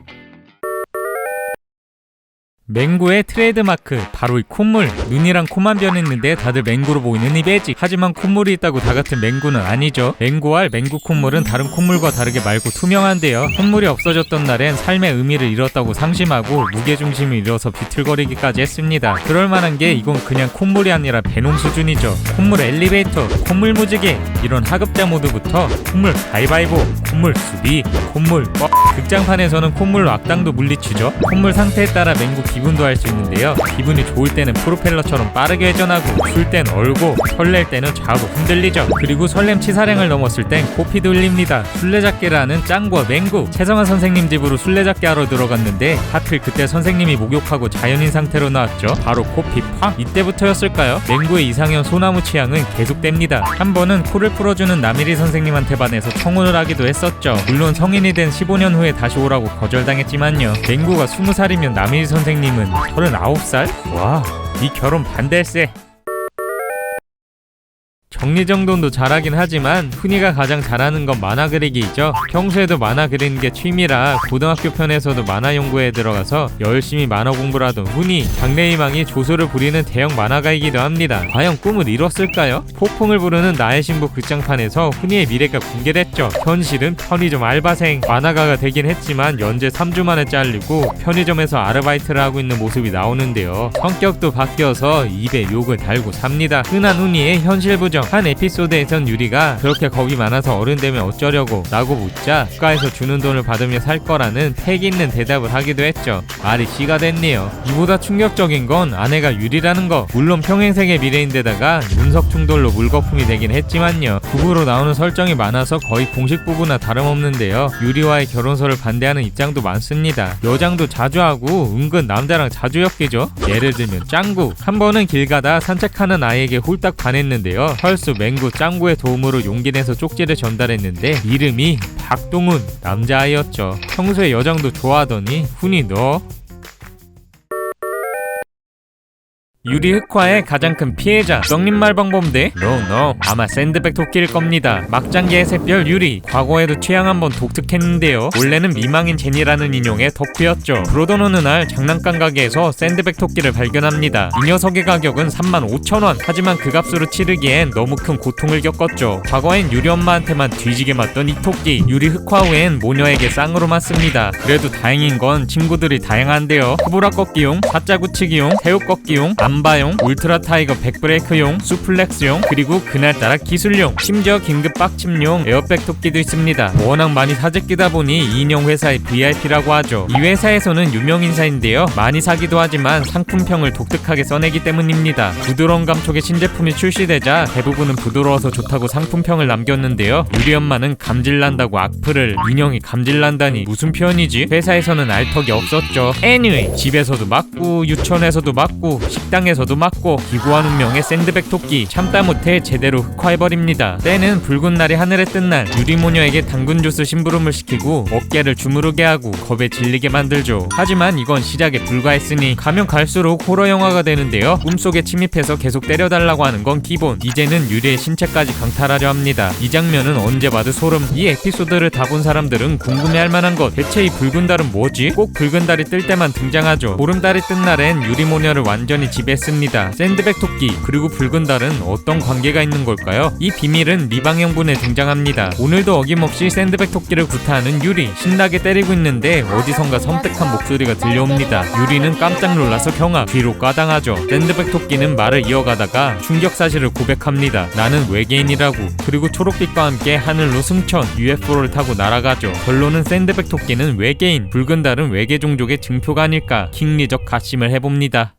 맹구의 트레이드마크, 바로 이 콧물. 눈이랑 코만 변했는데 다들 맹구로 보이는 이 배지. 하지만 콧물이 있다고 다 같은 맹구는 아니죠. 맹구알, 맹구 콧물은 다른 콧물과 다르게 맑고 투명한데요. 콧물이 없어졌던 날엔 삶의 의미를 잃었다고 상심하고 무게중심을 잃어서 비틀거리기까지 했습니다. 그럴만한 게 이건 그냥 콧물이 아니라 배농 수준이죠. 콧물 엘리베이터, 콧물 무지개, 이런 하급자 모드부터 콧물 가위바위보, 콧물 수비, 콧물 뻑. 극장판에서는 콧물로 악당도 물리치죠. 콧물 상태에 따라 맹구 기분도 할 수 있는데요. 기분이 좋을 때는 프로펠러처럼 빠르게 회전하고, 술 땐 얼고, 설렐 때는 좌우 흔들리죠. 그리고 설렘 치사량을 넘었을 땐 코피도 흘립니다. 술래잡기를 하는 짱구와 맹구. 최성환 선생님 집으로 술래잡기 하러 들어갔는데 하필 그때 선생님이 목욕하고 자연인 상태로 나왔죠. 바로 코피 팡! 이때부터였을까요? 맹구의 이상형 소나무 취향은 계속됩니다. 한 번은 코를 풀어주는 나미리 선생님한테 반해서 청혼을 하기도 했었죠. 물론 성인이 된 15년 후에 다시 오라고 거절당했지만요. 맹구가 20살이면 나미리 선생님은 39살? 와, 이 결혼 반댈세. 정리정돈도 잘하긴 하지만 훈이가 가장 잘하는 건 만화 그리기이죠. 평소에도 만화 그리는 게 취미라 고등학교 편에서도 만화 연구회에 들어가서 열심히 만화 공부를 하던 훈이 장래희망이 조소를 부리는 대형 만화가이기도 합니다. 과연 꿈을 이뤘을까요? 폭풍을 부르는 나의 신부 극장판에서 훈이의 미래가 공개됐죠. 현실은 편의점 알바생. 만화가가 되긴 했지만 연재 3주 만에 잘리고 편의점에서 아르바이트를 하고 있는 모습이 나오는데요. 성격도 바뀌어서 입에 욕을 달고 삽니다. 흔한 훈이의 현실 부정. 한 에피소드에선 유리가 그렇게 겁이 많아서 어른 되면 어쩌려고 라고 묻자 국가에서 주는 돈을 받으며 살 거라는 패기 있는 대답을 하기도 했죠. 말이 씨가 됐네요. 이보다 충격적인 건 아내가 유리라는 거. 물론 평행세계 미래인데다가 운석 충돌로 물거품이 되긴 했지만요. 부부로 나오는 설정이 많아서 거의 공식 부부나 다름없는데요. 유리와의 결혼설을 반대하는 입장도 많습니다. 여장도 자주 하고 은근 남자랑 자주 엮이죠. 예를 들면 짱구. 한 번은 길 가다 산책하는 아이에게 홀딱 반했는데요. 헐수 맹구 짱구의 도움으로 용기 내서 쪽지를 전달했는데 이름이 박동훈, 남자아이였죠. 평소에 여장도 좋아하더니 훈이 너 유리 흑화의 가장 큰 피해자 떡잎말방범대 No 아마 샌드백 토끼일 겁니다. 막장계의 샛별 유리 과거에도 취향 한번 독특했는데요. 원래는 미망인 제니라는 인용의 덕후였죠. 그러던 어느 날 장난감 가게에서 샌드백 토끼를 발견합니다. 이 녀석의 가격은 35,000원. 하지만 그 값으로 치르기엔 너무 큰 고통을 겪었죠. 과거엔 유리 엄마한테만 뒤지게 맞던 이 토끼. 유리 흑화 후엔 모녀에게 쌍으로 맞습니다. 그래도 다행인 건 친구들이 다양한데요. 코브라 꺾기용, 사자 굳히기용, 새우 꺾기용, 암바용, 울트라 타이거 백브레이크용, 수플렉스용, 그리고 그날따라 기술용, 심지어 긴급 빡침용 에어백 토끼도 있습니다. 워낙 많이 사재끼다 보니 이 인형 회사의 VIP라고 하죠. 이 회사에서는 유명 인사인데요. 많이 사기도 하지만 상품평을 독특하게 써내기 때문입니다. 부드러운 감촉의 신제품이 출시되자 대부분은 부드러워서 좋다고 상품평을 남겼는데요. 유리 엄마는 감질난다고 악플을. 인형이 감질난다니 무슨 표현이지? 회사에서는 알턱이 없었죠. Anyway, 집에서도 맞고 유치원에서도 맞고 식당에서도 맞고 기구한 운명의 샌드백 토끼. 참다 못해 제대로 흑화해버립니다. 때는 붉은 날이 하늘에 뜬 날 유리모녀에게 당근 주스 심부름을 시키고 어깨를 주무르게 하고 겁에 질리게 만들죠. 하지만 이건 시작에 불과했으니 가면 갈수록 호러 영화가 되는데요. 꿈속에 침입해서 계속 때려달라고 하는 건 기본. 이제는 유리의 신체까지 강탈하려 합니다. 이 장면은 언제 봐도 소름. 이 에피소드를 다 본 사람들은 궁금해할 만한 것. 대체 이 붉은 달은 뭐지? 꼭 붉은 달이 뜰 때만 등장하죠. 보름달이 뜬 날엔 유리모녀를 완전히 지배했습니다. 샌드백 토끼 그리고 붉은 달은 어떤 관계가 있는 걸까요? 이 비밀은 리방형분에 등장합니다. 오늘도 어김없이 샌드백 토끼를 구타하는 유리. 신나게 때리고 있는데 어디선가 섬뜩한 목소리가 들려옵니다. 유리는 깜짝 놀라서 경악, 뒤로 까당하죠. 샌드백 토끼는 말을 이어가다가 충격 사실을 고백합니다. 나는 외계인이라고. 그리고 초록빛과 함께 하늘로 승천, UFO를 타고 날아가죠. 결론은 샌드백 토끼는 외계인, 붉은 달은 외계 종족의 증표가 아닐까 킹리적 가심을 해봅니다.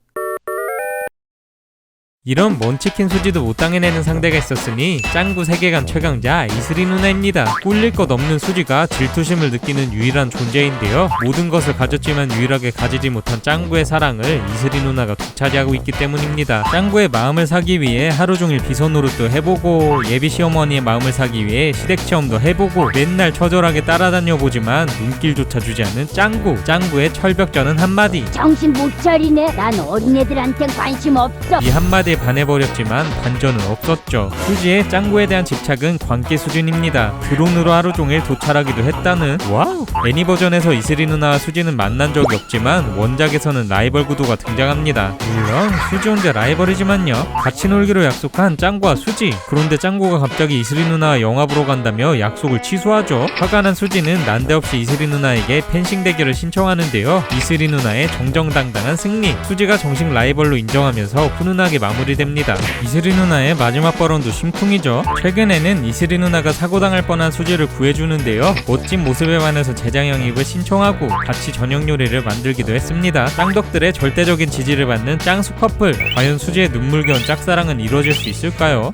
이런 먼치킨 수지도 못 당해내는 상대가 있었으니 짱구 세계관 최강자 이슬이 누나입니다. 꿀릴 것 없는 수지가 질투심을 느끼는 유일한 존재인데요. 모든 것을 가졌지만 유일하게 가지지 못한 짱구의 사랑을 이슬이 누나가 독차지하고 있기 때문입니다. 짱구의 마음을 사기 위해 하루 종일 비서노릇도 해보고 예비 시어머니의 마음을 사기 위해 시댁체험도 해보고 맨날 처절하게 따라다녀보지만 눈길조차 주지 않는 짱구. 짱구의 철벽전은 한마디. 정신 못 차리네. 난 어린애들한텐 관심 없어. 이 한마디에 반해버렸지만 반전은 없었죠. 수지의 짱구에 대한 집착은 광기 수준입니다. 드론으로 하루 종일 도찰하기도 했다는. 와우. 애니버전에서 이슬이 누나와 수지는 만난 적이 없지만 원작에서는 라이벌 구도가 등장합니다. 물론 수지 혼자 라이벌이지만요. 같이 놀기로 약속한 짱구와 수지. 그런데 짱구가 갑자기 이슬이 누나와 영화 보러 간다며 약속을 취소하죠. 화가 난 수지는 난데없이 이슬이 누나에게 펜싱 대결을 신청하는데요. 이슬이 누나의 정정당당한 승리. 수지가 정식 라이벌로 인정하면서 훈훈하게 마무리됩니다. 이슬이 누나의 마지막 발언도 심쿵이죠. 최근에는 이슬이 누나가 사고당할 뻔한 수지를 구해주는데요. 멋진 모습에 반해서 재장영입을 신청하고 같이 저녁 요리를 만들기도 했습니다. 짱덕들의 절대적인 지지를 받는 짱수 커플. 과연 수지의 눈물겨운 짝사랑은 이루어질 수 있을까요?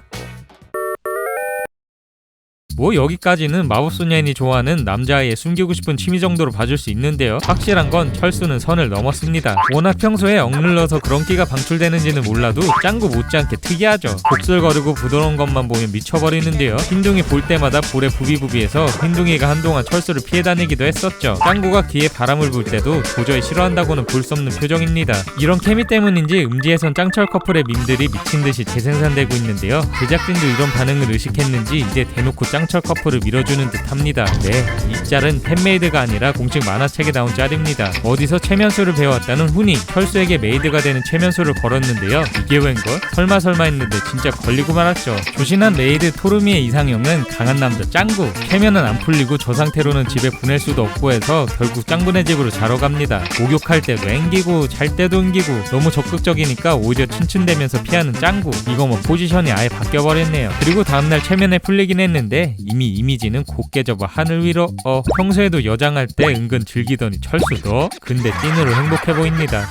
뭐 여기까지는 마법소녀인이 좋아하는 남자아이의 숨기고 싶은 취미 정도로 봐줄 수 있는데요. 확실한 건 철수는 선을 넘었습니다. 워낙 평소에 억눌러서 그런 끼가 방출되는지는 몰라도 짱구 못지않게 특이하죠. 곡슬 거리고 부드러운 것만 보면 미쳐버리는데요. 흰둥이 볼 때마다 볼에 부비부비해서 흰둥이가 한동안 철수를 피해 다니기도 했었죠. 짱구가 귀에 바람을 불 때도 도저히 싫어한다고는 볼 수 없는 표정입니다. 이런 케미 때문인지 음지에선 짱철 커플의 밈들이 미친듯이 재생산되고 있는데요. 제작진도 이런 반응을 의식했는지 이제 대놓고 짱철 커플을 밀어주는 듯합니다. 네, 이 짤은 팬메이드가 아니라 공식 만화책에 나온 짤입니다. 어디서 최면수를 배웠다는 훈이 철수에게 메이드가 되는 최면수를 걸었는데요. 이게 웬걸? 설마 했는데 진짜 걸리고 말았죠. 조신한 메이드 토르미의 이상형은 강한 남자 짱구. 최면은 안 풀리고 저 상태로는 집에 보낼 수도 없고 해서 결국 짱구네 집으로 자러 갑니다. 목욕할 때도 앵기고 잘 때도 앵기고 너무 적극적이니까 오히려 춘춘대면서 피하는 짱구. 이거 뭐 포지션이 아예 바뀌어버렸네요. 그리고 다음날 최면에 풀리긴 했는데 이미 이미지는 곧게 접어 하늘 위로. 평소에도 여장할 때 은근 즐기더니 철수도. 근데 찐으로 행복해 보입니다.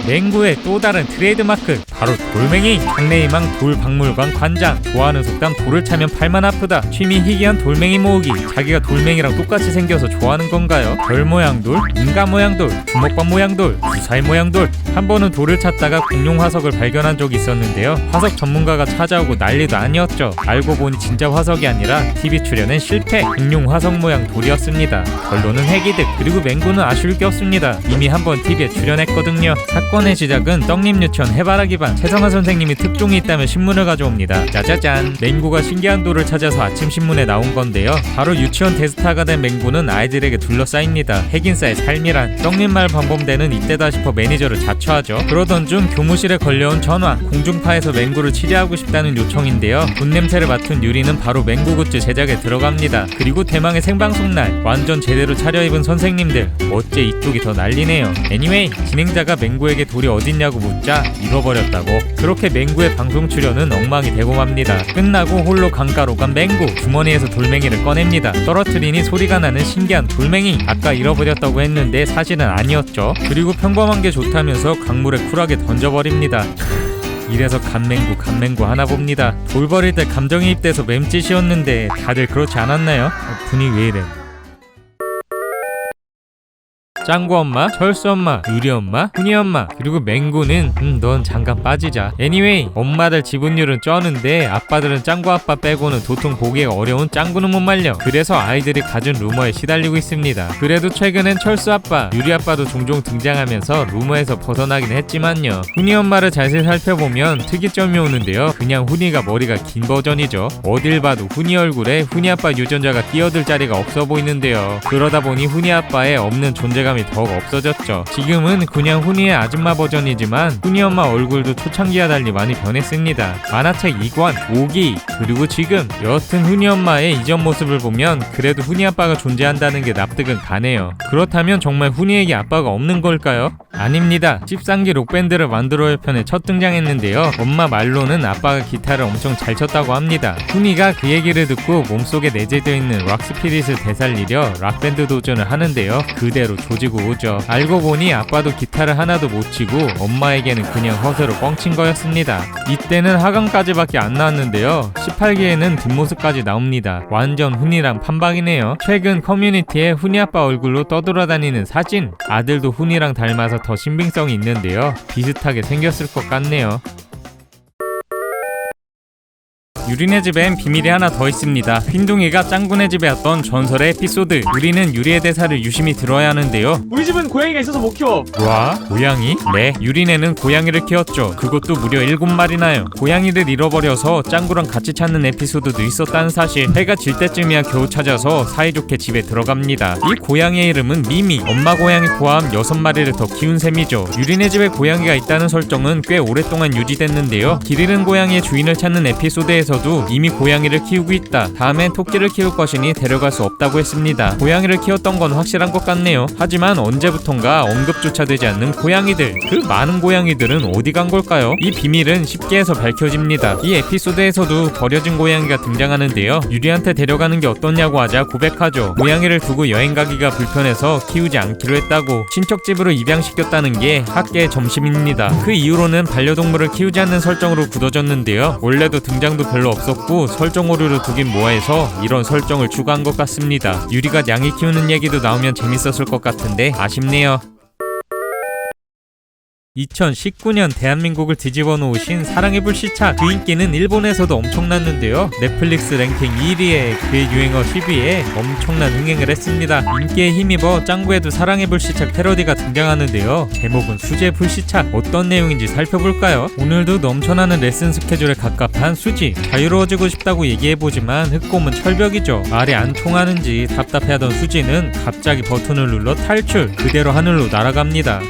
맹구의 또 다른 트레이드마크 바로 돌멩이. 장래희망 돌박물관 관장. 좋아하는 속담 돌을 차면 팔만 아프다. 취미 희귀한 돌멩이 모으기. 자기가 돌멩이랑 똑같이 생겨서 좋아하는 건가요? 별 모양 돌, 인간 모양 돌, 주먹밥 모양 돌, 주사위 모양 돌. 한 번은 돌을 찾다가 공룡 화석을 발견한 적이 있었는데요. 화석 전문가가 찾아오고 난리도 아니었죠. 알고 보니 진짜 화석이 아니라 TV 출연은 실패. 공룡 화석 모양 돌이었습니다. 결론은 핵이득. 그리고 맹구는 아쉬울 게 없습니다. 이미 한번 TV에 출연했거든요. 사건의 시작은 떡잎 유치원 해바라기 반. 최성화 선생님이 특종이 있다면 신문을 가져옵니다. 짜자잔. 맹구가 신기한 돌을 찾아서 아침 신문에 나온 건데요. 바로 유치원 대스타가 된 맹구는 아이들에게 둘러싸입니다. 핵인싸의 삶이란. 떡잎 말 반복되는 이때다 싶어 매니저를 자처하죠. 그러던 중 교무실에 걸려온 전화. 공중파에서 맹구를 취재하고 싶다는 요청인데요. 돈 냄새를 맡은 유리는 바로 맹구 굿즈 제작에 들어갑니다. 그리고 대망의 생방송 날. 완전 제대로 차려입은 선생님들. 어째 이쪽이 더 난리네요. 애니웨이 진행자가 맹구에게 돌이 어딨냐고 묻자 잃어버렸다고. 그렇게 맹구의 방송 출연은 엉망이 되고 맙니다. 끝나고 홀로 강가로 간 맹구. 주머니에서 돌멩이를 꺼냅니다. 떨어뜨리니 소리가 나는 신기한 돌멩이. 아까 잃어버렸다고 했는데 사실은 아니었죠. 그리고 평범한 게 좋다면서 강물에 쿨하게 던져버립니다. 이래서 간맹구 하나 봅니다. 돌 버릴 때 감정이입돼서 맴짓이었는데 다들 그렇지 않았나요? 분위기 왜 이래? 짱구 엄마, 철수 엄마, 유리 엄마, 훈이 엄마, 그리고 맹구는 넌 잠깐 빠지자. 애니웨이 엄마들 지분율은 쩌는데 아빠들은 짱구 아빠 빼고는 도통 보기가 어려운 짱구는 못 말려. 그래서 아이들이 갖은 루머에 시달리고 있습니다. 그래도 최근엔 철수 아빠, 유리 아빠도 종종 등장하면서 루머에서 벗어나긴 했지만요. 훈이 엄마를 자세히 살펴보면 특이점이 오는데요. 그냥 훈이가 머리가 긴 버전이죠. 어딜 봐도 훈이 얼굴에 훈이 아빠 유전자가 끼어들 자리가 없어 보이는데요. 그러다 보니 훈이 아빠의 없는 존재감이 더욱 없어졌죠. 지금은 그냥 훈이의 아줌마 버전이지만 훈이 엄마 얼굴도 초창기와 달리 많이 변했습니다. 만화책 2권, 5기, 그리고 지금. 여하튼 훈이 엄마의 이전 모습을 보면 그래도 훈이 아빠가 존재한다는 게 납득은 가네요. 그렇다면 정말 훈이에게 아빠가 없는 걸까요? 아닙니다. 13기 록밴드를 만들어야 편에 첫 등장했는데요. 엄마 말로는 아빠가 기타를 엄청 잘 쳤다고 합니다. 훈이가 그 얘기를 듣고 몸속에 내재되어 있는 락 스피릿을 되살리려 락밴드 도전을 하는데요. 그대로 조지고 오죠. 알고 보니 아빠도 기타를 하나도 못 치고 엄마에게는 그냥 허세로 뻥친 거였습니다. 이때는 하강까지밖에 안 나왔는데요. 18기에는 뒷모습까지 나옵니다. 완전 훈이랑 판박이네요. 최근 커뮤니티에 훈이 아빠 얼굴로 떠돌아다니는 사진. 아들도 훈이랑 닮아서 더 신빙성이 있는데요. 비슷하게 생겼을 것 같네요. 유리네 집엔 비밀이 하나 더 있습니다. 흰둥이가 짱구네 집에 왔던 전설의 에피소드. 우리는 유리의 대사를 유심히 들어야 하는데요. 우리 집은 고양이가 있어서 못 키워. 와? 고양이? 네, 유리네는 고양이를 키웠죠. 그것도 무려 7마리나요. 고양이를 잃어버려서 짱구랑 같이 찾는 에피소드도 있었다는 사실. 해가 질 때쯤이야 겨우 찾아서 사이좋게 집에 들어갑니다. 이 고양이의 이름은 미미. 엄마 고양이 포함 6마리를 더 키운 셈이죠. 유리네 집에 고양이가 있다는 설정은 꽤 오랫동안 유지됐는데요. 길 잃은 고양이의 주인을 찾는 에피소드에서 이미 고양이를 키우고 있다. 다음엔 토끼를 키울 것이니 데려갈 수 없다고 했습니다. 고양이를 키웠던 건 확실한 것 같네요. 하지만 언제부턴가 언급조차 되지 않는 고양이들. 그 많은 고양이들은 어디 간 걸까요? 이 비밀은 쉽게 해서 밝혀집니다. 이 에피소드에서도 버려진 고양이가 등장하는데요. 유리한테 데려가는 게 어떻냐고 하자 고백하죠. 고양이를 두고 여행 가기가 불편해서 키우지 않기로 했다고. 친척집으로 입양시켰다는 게 학계의 점심입니다. 그 이후로는 반려동물을 키우지 않는 설정으로 굳어졌는데요. 원래도 등장도 별로 없었고 설정 오류로 두긴 뭐해서 이런 설정을 추가한 것 같습니다. 유리가 양이 키우는 얘기도 나오면 재밌었을 것 같은데 아쉽네요. 2019년 대한민국을 뒤집어 놓으신 사랑의 불시착. 그 인기는 일본에서도 엄청났는데요. 넷플릭스 랭킹 1위에 그의 유행어 10위에 엄청난 흥행을 했습니다. 인기에 힘입어 짱구에도 사랑의 불시착 패러디가 등장하는데요. 제목은 수지의 불시착. 어떤 내용인지 살펴볼까요? 오늘도 넘쳐나는 레슨 스케줄에 갑갑한 수지. 자유로워지고 싶다고 얘기해보지만 흑곰은 철벽이죠. 말이 안 통하는지 답답해하던 수지는 갑자기 버튼을 눌러 탈출. 그대로 하늘로 날아갑니다.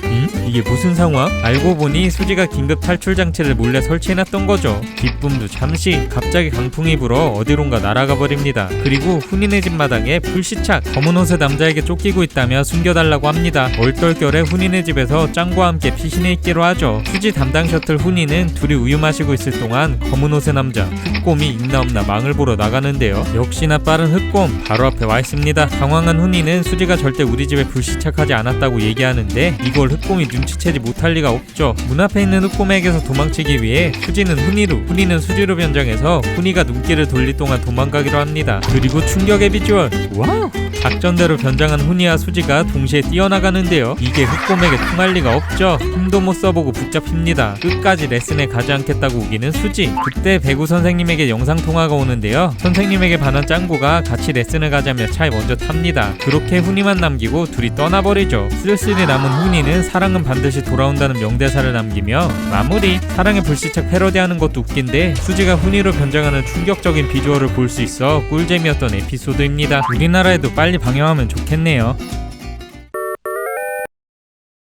이게 무슨 상황? 알고 보니 수지가 긴급 탈출 장치를 몰래 설치해놨던 거죠. 기쁨도 잠시. 갑자기 강풍이 불어 어디론가 날아가 버립니다. 그리고 훈이네 집 마당에 불시착. 검은 옷의 남자에게 쫓기고 있다며 숨겨달라고 합니다. 얼떨결에 훈이네 집에서 짱구와 함께 피신해 있기로 하죠. 수지 담당 셔틀 훈이는 둘이 우유 마시고 있을 동안 검은 옷의 남자 흑곰이 있나 없나 망을 보러 나가는데요. 역시나 빠른 흑곰 바로 앞에 와 있습니다. 당황한 훈이는 수지가 절대 우리 집에 불시착하지 않았다고 얘기하는데 이걸 흑곰이 눈치채지 못할 리가 없죠. 문 앞에 있는 흑곰에게서 도망치기 위해 수지는 훈이로, 훈이는 수지로 변장해서 훈이가 눈길을 돌릴 동안 도망가기로 합니다. 그리고 충격의 비주얼. 와우! 작전대로 변장한 훈이와 수지가 동시에 뛰어나가는데요. 이게 흑곰에게 통할 리가 없죠. 힘도 못 써보고 붙잡힙니다. 끝까지 레슨에 가지 않겠다고 우기는 수지. 그때 배구 선생님에게 영상통화가 오는데요. 선생님에게 반한 짱구가 같이 레슨을 가자며 차에 먼저 탑니다. 그렇게 훈이만 남기고 둘이 떠나버리죠. 쓸쓸히 남은 훈이는 사랑은 반드시 돌아온다는 명대사를 남기며 마무리. 사랑의 불시착 패러디하는 것도 웃긴데 수지가 훈이로 변장하는 충격적인 비주얼을 볼 수 있어 꿀잼이었던 에피소드입니다. 우리나라에도 빨리 방영하면 좋겠네요.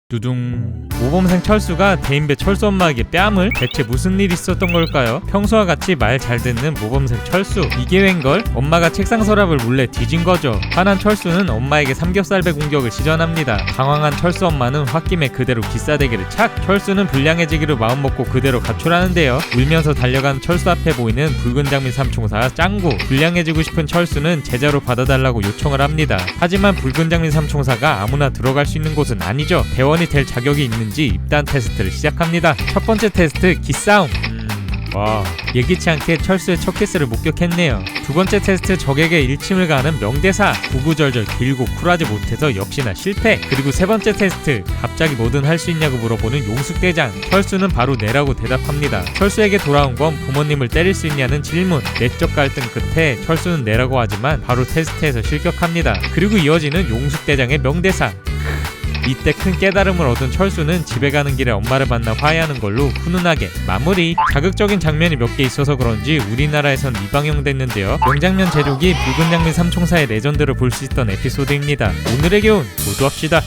두둥. 모범생 철수가 대인배 철수 엄마에게 뺨을? 대체 무슨 일이 있었던 걸까요? 평소와 같이 말 잘 듣는 모범생 철수. 이게 웬걸? 엄마가 책상 서랍을 몰래 뒤진 거죠. 화난 철수는 엄마에게 삼겹살배 공격을 시전합니다. 당황한 철수 엄마는 홧김에 그대로 기싸대기를 착! 철수는 불량해지기로 마음먹고 그대로 가출하는데요. 울면서 달려간 철수 앞에 보이는 붉은 장미 삼총사 짱구. 불량해지고 싶은 철수는 제자로 받아달라고 요청을 합니다. 하지만 붉은 장미 삼총사가 아무나 들어갈 수 있는 곳은 아니죠. 대원이 될 자격이 있는지 입단 테스트를 시작합니다. 첫 번째 테스트 기싸움. 와, 예기치 않게 철수의 첫 키스를 목격했네요. 두 번째 테스트 적에게 일침을 가하는 명대사. 구구절절 길고 쿨하지 못해서 역시나 실패. 그리고 세 번째 테스트. 갑자기 뭐든 할 수 있냐고 물어보는 용숙대장. 철수는 바로 네라고 대답합니다. 철수에게 돌아온 건 부모님을 때릴 수 있냐는 질문. 내적 갈등 끝에 철수는 네라고 하지만 바로 테스트에서 실격합니다. 그리고 이어지는 용숙대장의 명대사. 이때 큰 깨달음을 얻은 철수는 집에 가는 길에 엄마를 만나 화해하는 걸로 훈훈하게 마무리. 자극적인 장면이 몇 개 있어서 그런지 우리나라에선 미방영됐는데요. 명장면 제조기 붉은 장미 삼총사의 레전드를 볼 수 있던 에피소드입니다. 오늘의 교훈 모두 합시다.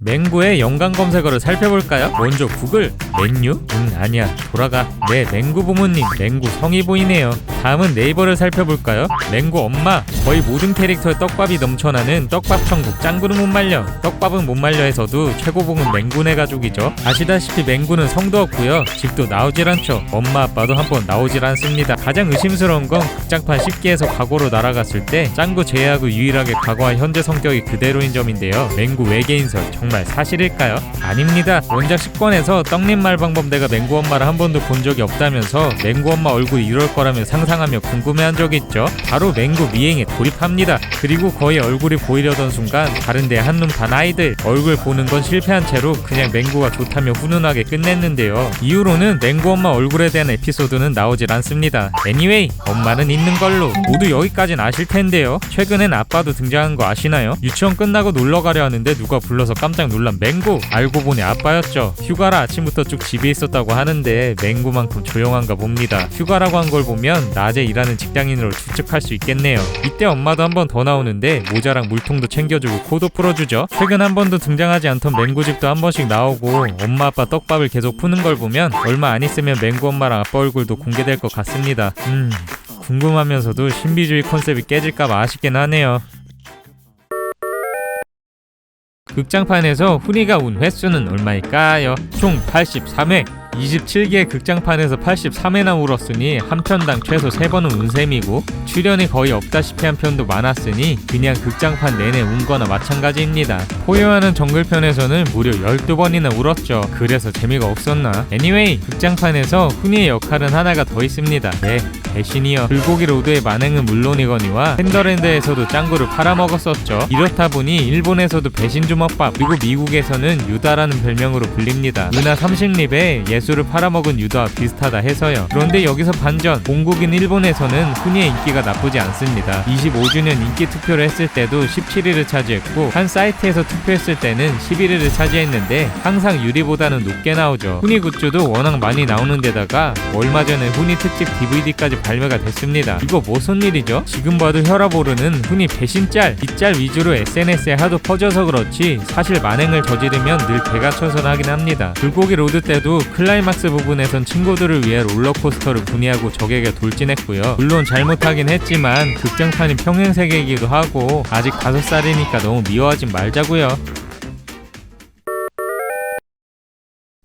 맹구의 연관 검색어를 살펴볼까요? 먼저 구글. 맨유? 아니야. 돌아가. 네, 맹구 부모님. 맹구 성이 보이네요. 다음은 네이버를 살펴볼까요? 맹구 엄마. 거의 모든 캐릭터의 떡밥이 넘쳐나는 떡밥천국 짱구는 못 말려. 떡밥은 못 말려에서도 최고봉은 맹구네 가족이죠. 아시다시피 맹구는 성도 없고요. 집도 나오질 않죠. 엄마 아빠도 한번 나오질 않습니다. 가장 의심스러운 건 극장판 10기에서 과거로 날아갔을 때 짱구 제외하고 유일하게 과거와 현재 성격이 그대로인 점인데요. 맹구 외계인설 정말 사실일까요? 아닙니다. 원작 10권에서 떡잎 말방범대가 맹구 엄마를 한 번도 본 적이 없다면서 맹구 엄마 얼굴이 이럴 거라며 상상하며 궁금해한 적이 있죠. 바로 맹구 미행에 돌입합니다. 그리고 거의 얼굴이 보이려던 순간 다른데 한눈 반 아이들. 얼굴 보는 건 실패한 채로 그냥 맹구가 좋다며 훈훈하게 끝냈는데요. 이후로는 맹구 엄마 얼굴에 대한 에피소드는 나오질 않습니다. Anyway, 엄마는 있는 걸로. 모두 여기까진 아실 텐데요. 최근엔 아빠도 등장한 거 아시나요? 유치원 끝나고 놀러 가려 하는데 누가 불러서 깜짝 놀란 맹구. 알고 보니 아빠였죠. 휴가라 아침부터 쭉 집에 있었다고 하는데 맹구만큼 조용한가 봅니다. 휴가라고 한 걸 보면 낮에 일하는 직장인으로 추측할 수 있겠네요. 이때 엄마도 한 번 더 나오는데 모자랑 물통도 챙겨주고 코도 풀어주죠. 최근 한 번도 등장하지 않던 맹구 집도 한 번씩 나오고 엄마 아빠 떡밥을 계속 푸는 걸 보면 얼마 안 있으면 맹구 엄마랑 아빠 얼굴도 공개될 것 같습니다. 궁금하면서도 신비주의 컨셉이 깨질까봐 아쉽긴 하네요. 극장판에서 훈이가 운 횟수는 얼마일까요? 총 83회. 27개 극장판에서 83회나 울었으니 한 편당 최소 3번은 운 셈이고 출연이 거의 없다시피 한 편도 많았으니 그냥 극장판 내내 운 거나 마찬가지입니다. 포효하는 정글편에서는 무려 12번이나 울었죠. 그래서 재미가 없었나? 애니웨이 극장판에서 훈이의 역할은 하나가 더 있습니다. 네, 배신이요. 불고기 로드의 만행은 물론이거니와 팬더랜드에서도 짱구를 팔아먹었었죠. 이렇다 보니 일본에서도 배신 주먹밥, 그리고 미국에서는 유다라는 별명으로 불립니다. 은하 30립에 예술을 팔아먹은 유다와 비슷하다 해서요. 그런데 여기서 반전, 본국인 일본에서는 훈이의 인기가 나쁘지 않습니다. 25주년 인기 투표를 했을 때도 17위를 차지했고 한 사이트에서 투표했을 때는 11위를 차지했는데 항상 유리보다는 높게 나오죠. 훈이 굿즈도 워낙 많이 나오는 데다가 얼마 전에 훈이 특집 DVD까지 발매가 됐습니다. 이거 무슨 일이죠? 지금 봐도 혈압 오르는 훈이 배신짤, 이 짤 위주로 SNS에 하도 퍼져서 그렇지 사실 만행을 저지르면 늘 개가천선하긴 합니다. 불고기 로드 때도 클라이막스 부분에선 친구들을 위해 롤러코스터를 분이하고 적에게 돌진했고요. 물론 잘못하긴 했지만 극장판이 평행세계이기도 하고 아직 5살이니까 너무 미워하진 말자고요.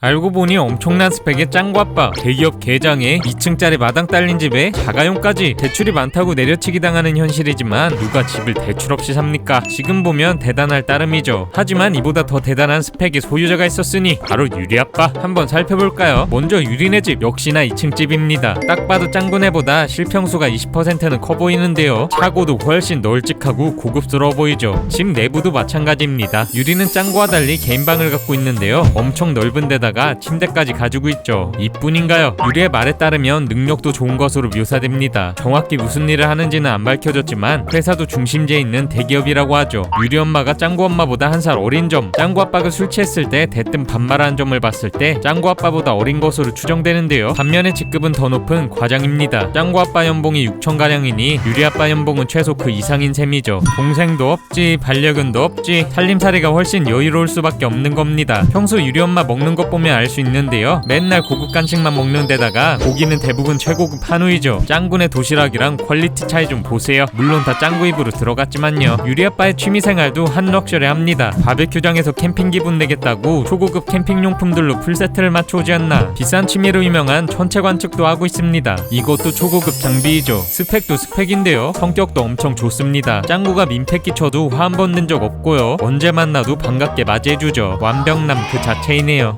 알고 보니 엄청난 스펙의 짱구아빠, 대기업 계장에 2층짜리 마당 딸린 집에 자가용까지. 대출이 많다고 내려치기 당하는 현실이지만 누가 집을 대출 없이 삽니까? 지금 보면 대단할 따름이죠. 하지만 이보다 더 대단한 스펙의 소유자가 있었으니 바로 유리아빠. 한번 살펴볼까요? 먼저 유리네 집, 역시나 2층 집입니다. 딱 봐도 짱구네보다 실평수가 20%는 커 보이는데요. 차고도 훨씬 널찍하고 고급스러워 보이죠. 집 내부도 마찬가지입니다. 유리는 짱구와 달리 개인방을 갖고 있는데요. 엄청 넓은 데다가 침대까지 가지고 있죠. 이뿐인가요? 유리의 말에 따르면 능력도 좋은 것으로 묘사됩니다. 정확히 무슨 일을 하는지는 안 밝혀졌지만 회사도 중심지에 있는 대기업이라고 하죠. 유리 엄마가 짱구 엄마보다 한 살 어린 점, 짱구 아빠가 술 취했을 때 대뜸 반말하는 점을 봤을 때 짱구 아빠보다 어린 것으로 추정되는데요. 반면에 직급은 더 높은 과장입니다. 짱구 아빠 연봉이 6천가량이니 유리 아빠 연봉은 최소 그 이상인 셈이죠. 동생도 없지, 반려견도 없지, 살림살이가 훨씬 여유로울 수밖에 없는 겁니다. 평소 유리 엄마 먹는 것 보면 알 수 있는데요. 맨날 고급 간식만 먹는 데다가 고기는 대부분 최고급 한우이죠. 짱구네 도시락이랑 퀄리티 차이 좀 보세요. 물론 다 짱구 입으로 들어갔지만요. 유리아빠의 취미생활도 한 럭셔리합니다. 바베큐장에서 캠핑 기분 내겠다고 초고급 캠핑용품들로 풀세트를 맞춰오지 않나. 비싼 취미로 유명한 천체 관측도 하고 있습니다. 이것도 초고급 장비이죠. 스펙도 스펙인데요. 성격도 엄청 좋습니다. 짱구가 민폐 끼쳐도 화 한 번 낸 적 없고요. 언제 만나도 반갑게 맞이해주죠. 완벽남 그 자체이네요.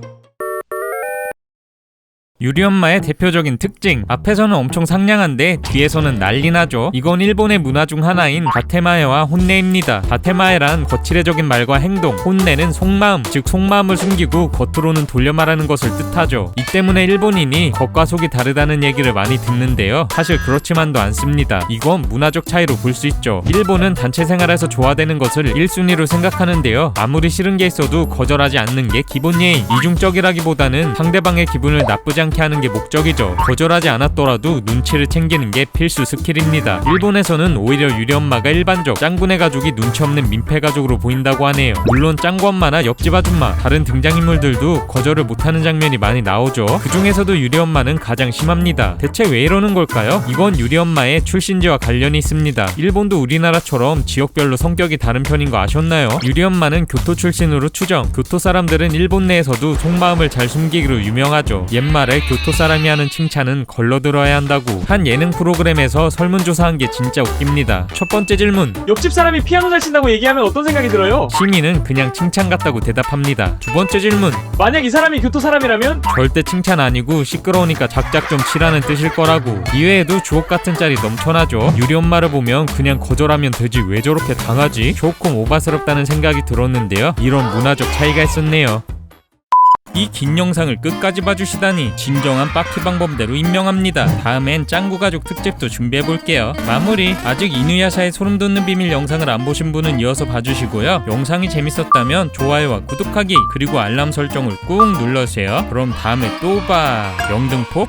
유리 엄마의 대표적인 특징, 앞에서는 엄청 상냥한데 뒤에서는 난리나죠. 이건 일본의 문화 중 하나인 다테마에와 혼내입니다. 다테마에란 거칠애적인 말과 행동, 혼내는 속마음, 즉 속마음을 숨기고 겉으로는 돌려 말하는 것을 뜻하죠. 이 때문에 일본인이 겉과 속이 다르다는 얘기를 많이 듣는데요. 사실 그렇지만도 않습니다. 이건 문화적 차이로 볼 수 있죠. 일본은 단체 생활에서 조화되는 것을 1순위로 생각하는데요. 아무리 싫은 게 있어도 거절하지 않는 게 기본 예의. 이중적이라기보다는 상대방의 기분을 나쁘지 않게 하는 게 목적이죠. 거절하지 않았더라도 눈치를 챙기는 게 필수 스킬입니다. 일본에서는 오히려 유리 엄마가 일반적, 짱구네 가족이 눈치 없는 민폐 가족으로 보인다고 하네요. 물론 짱구 엄마나 옆집 아줌마, 다른 등장인물들도 거절을 못하는 장면이 많이 나오죠. 그 중에서도 유리 엄마는 가장 심합니다. 대체 왜 이러는 걸까요? 이건 유리 엄마의 출신지와 관련이 있습니다. 일본도 우리나라처럼 지역별로 성격이 다른 편인 거 아셨나요? 유리 엄마는 교토 출신으로 추정. 교토 사람들은 일본 내에서도 속마음을 잘 숨기기로 유명하죠. 옛말에 교토 사람이 하는 칭찬은 걸러들어야 한다고. 한 예능 프로그램에서 설문조사한 게 진짜 웃깁니다. 첫 번째 질문, 옆집 사람이 피아노 잘 친다고 얘기하면 어떤 생각이 들어요? 시민은 그냥 칭찬 같다고 대답합니다. 두 번째 질문, 만약 이 사람이 교토 사람이라면? 절대 칭찬 아니고 시끄러우니까 작작 좀 치라는 뜻일 거라고. 이외에도 주옥 같은 짤이 넘쳐나죠. 유리 엄마를 보면 그냥 거절하면 되지 왜 저렇게 당하지? 조금 오바스럽다는 생각이 들었는데요. 이런 문화적 차이가 있었네요. 이 긴 영상을 끝까지 봐주시다니 진정한 빡키 방법대로 임명합니다. 다음엔 짱구 가족 특집도 준비해볼게요. 마무리, 아직 이누야샤의 소름돋는 비밀 영상을 안 보신 분은 이어서 봐주시고요. 영상이 재밌었다면 좋아요와 구독하기 그리고 알람 설정을 꾹 눌러주세요. 그럼 다음에 또 봐. 영등포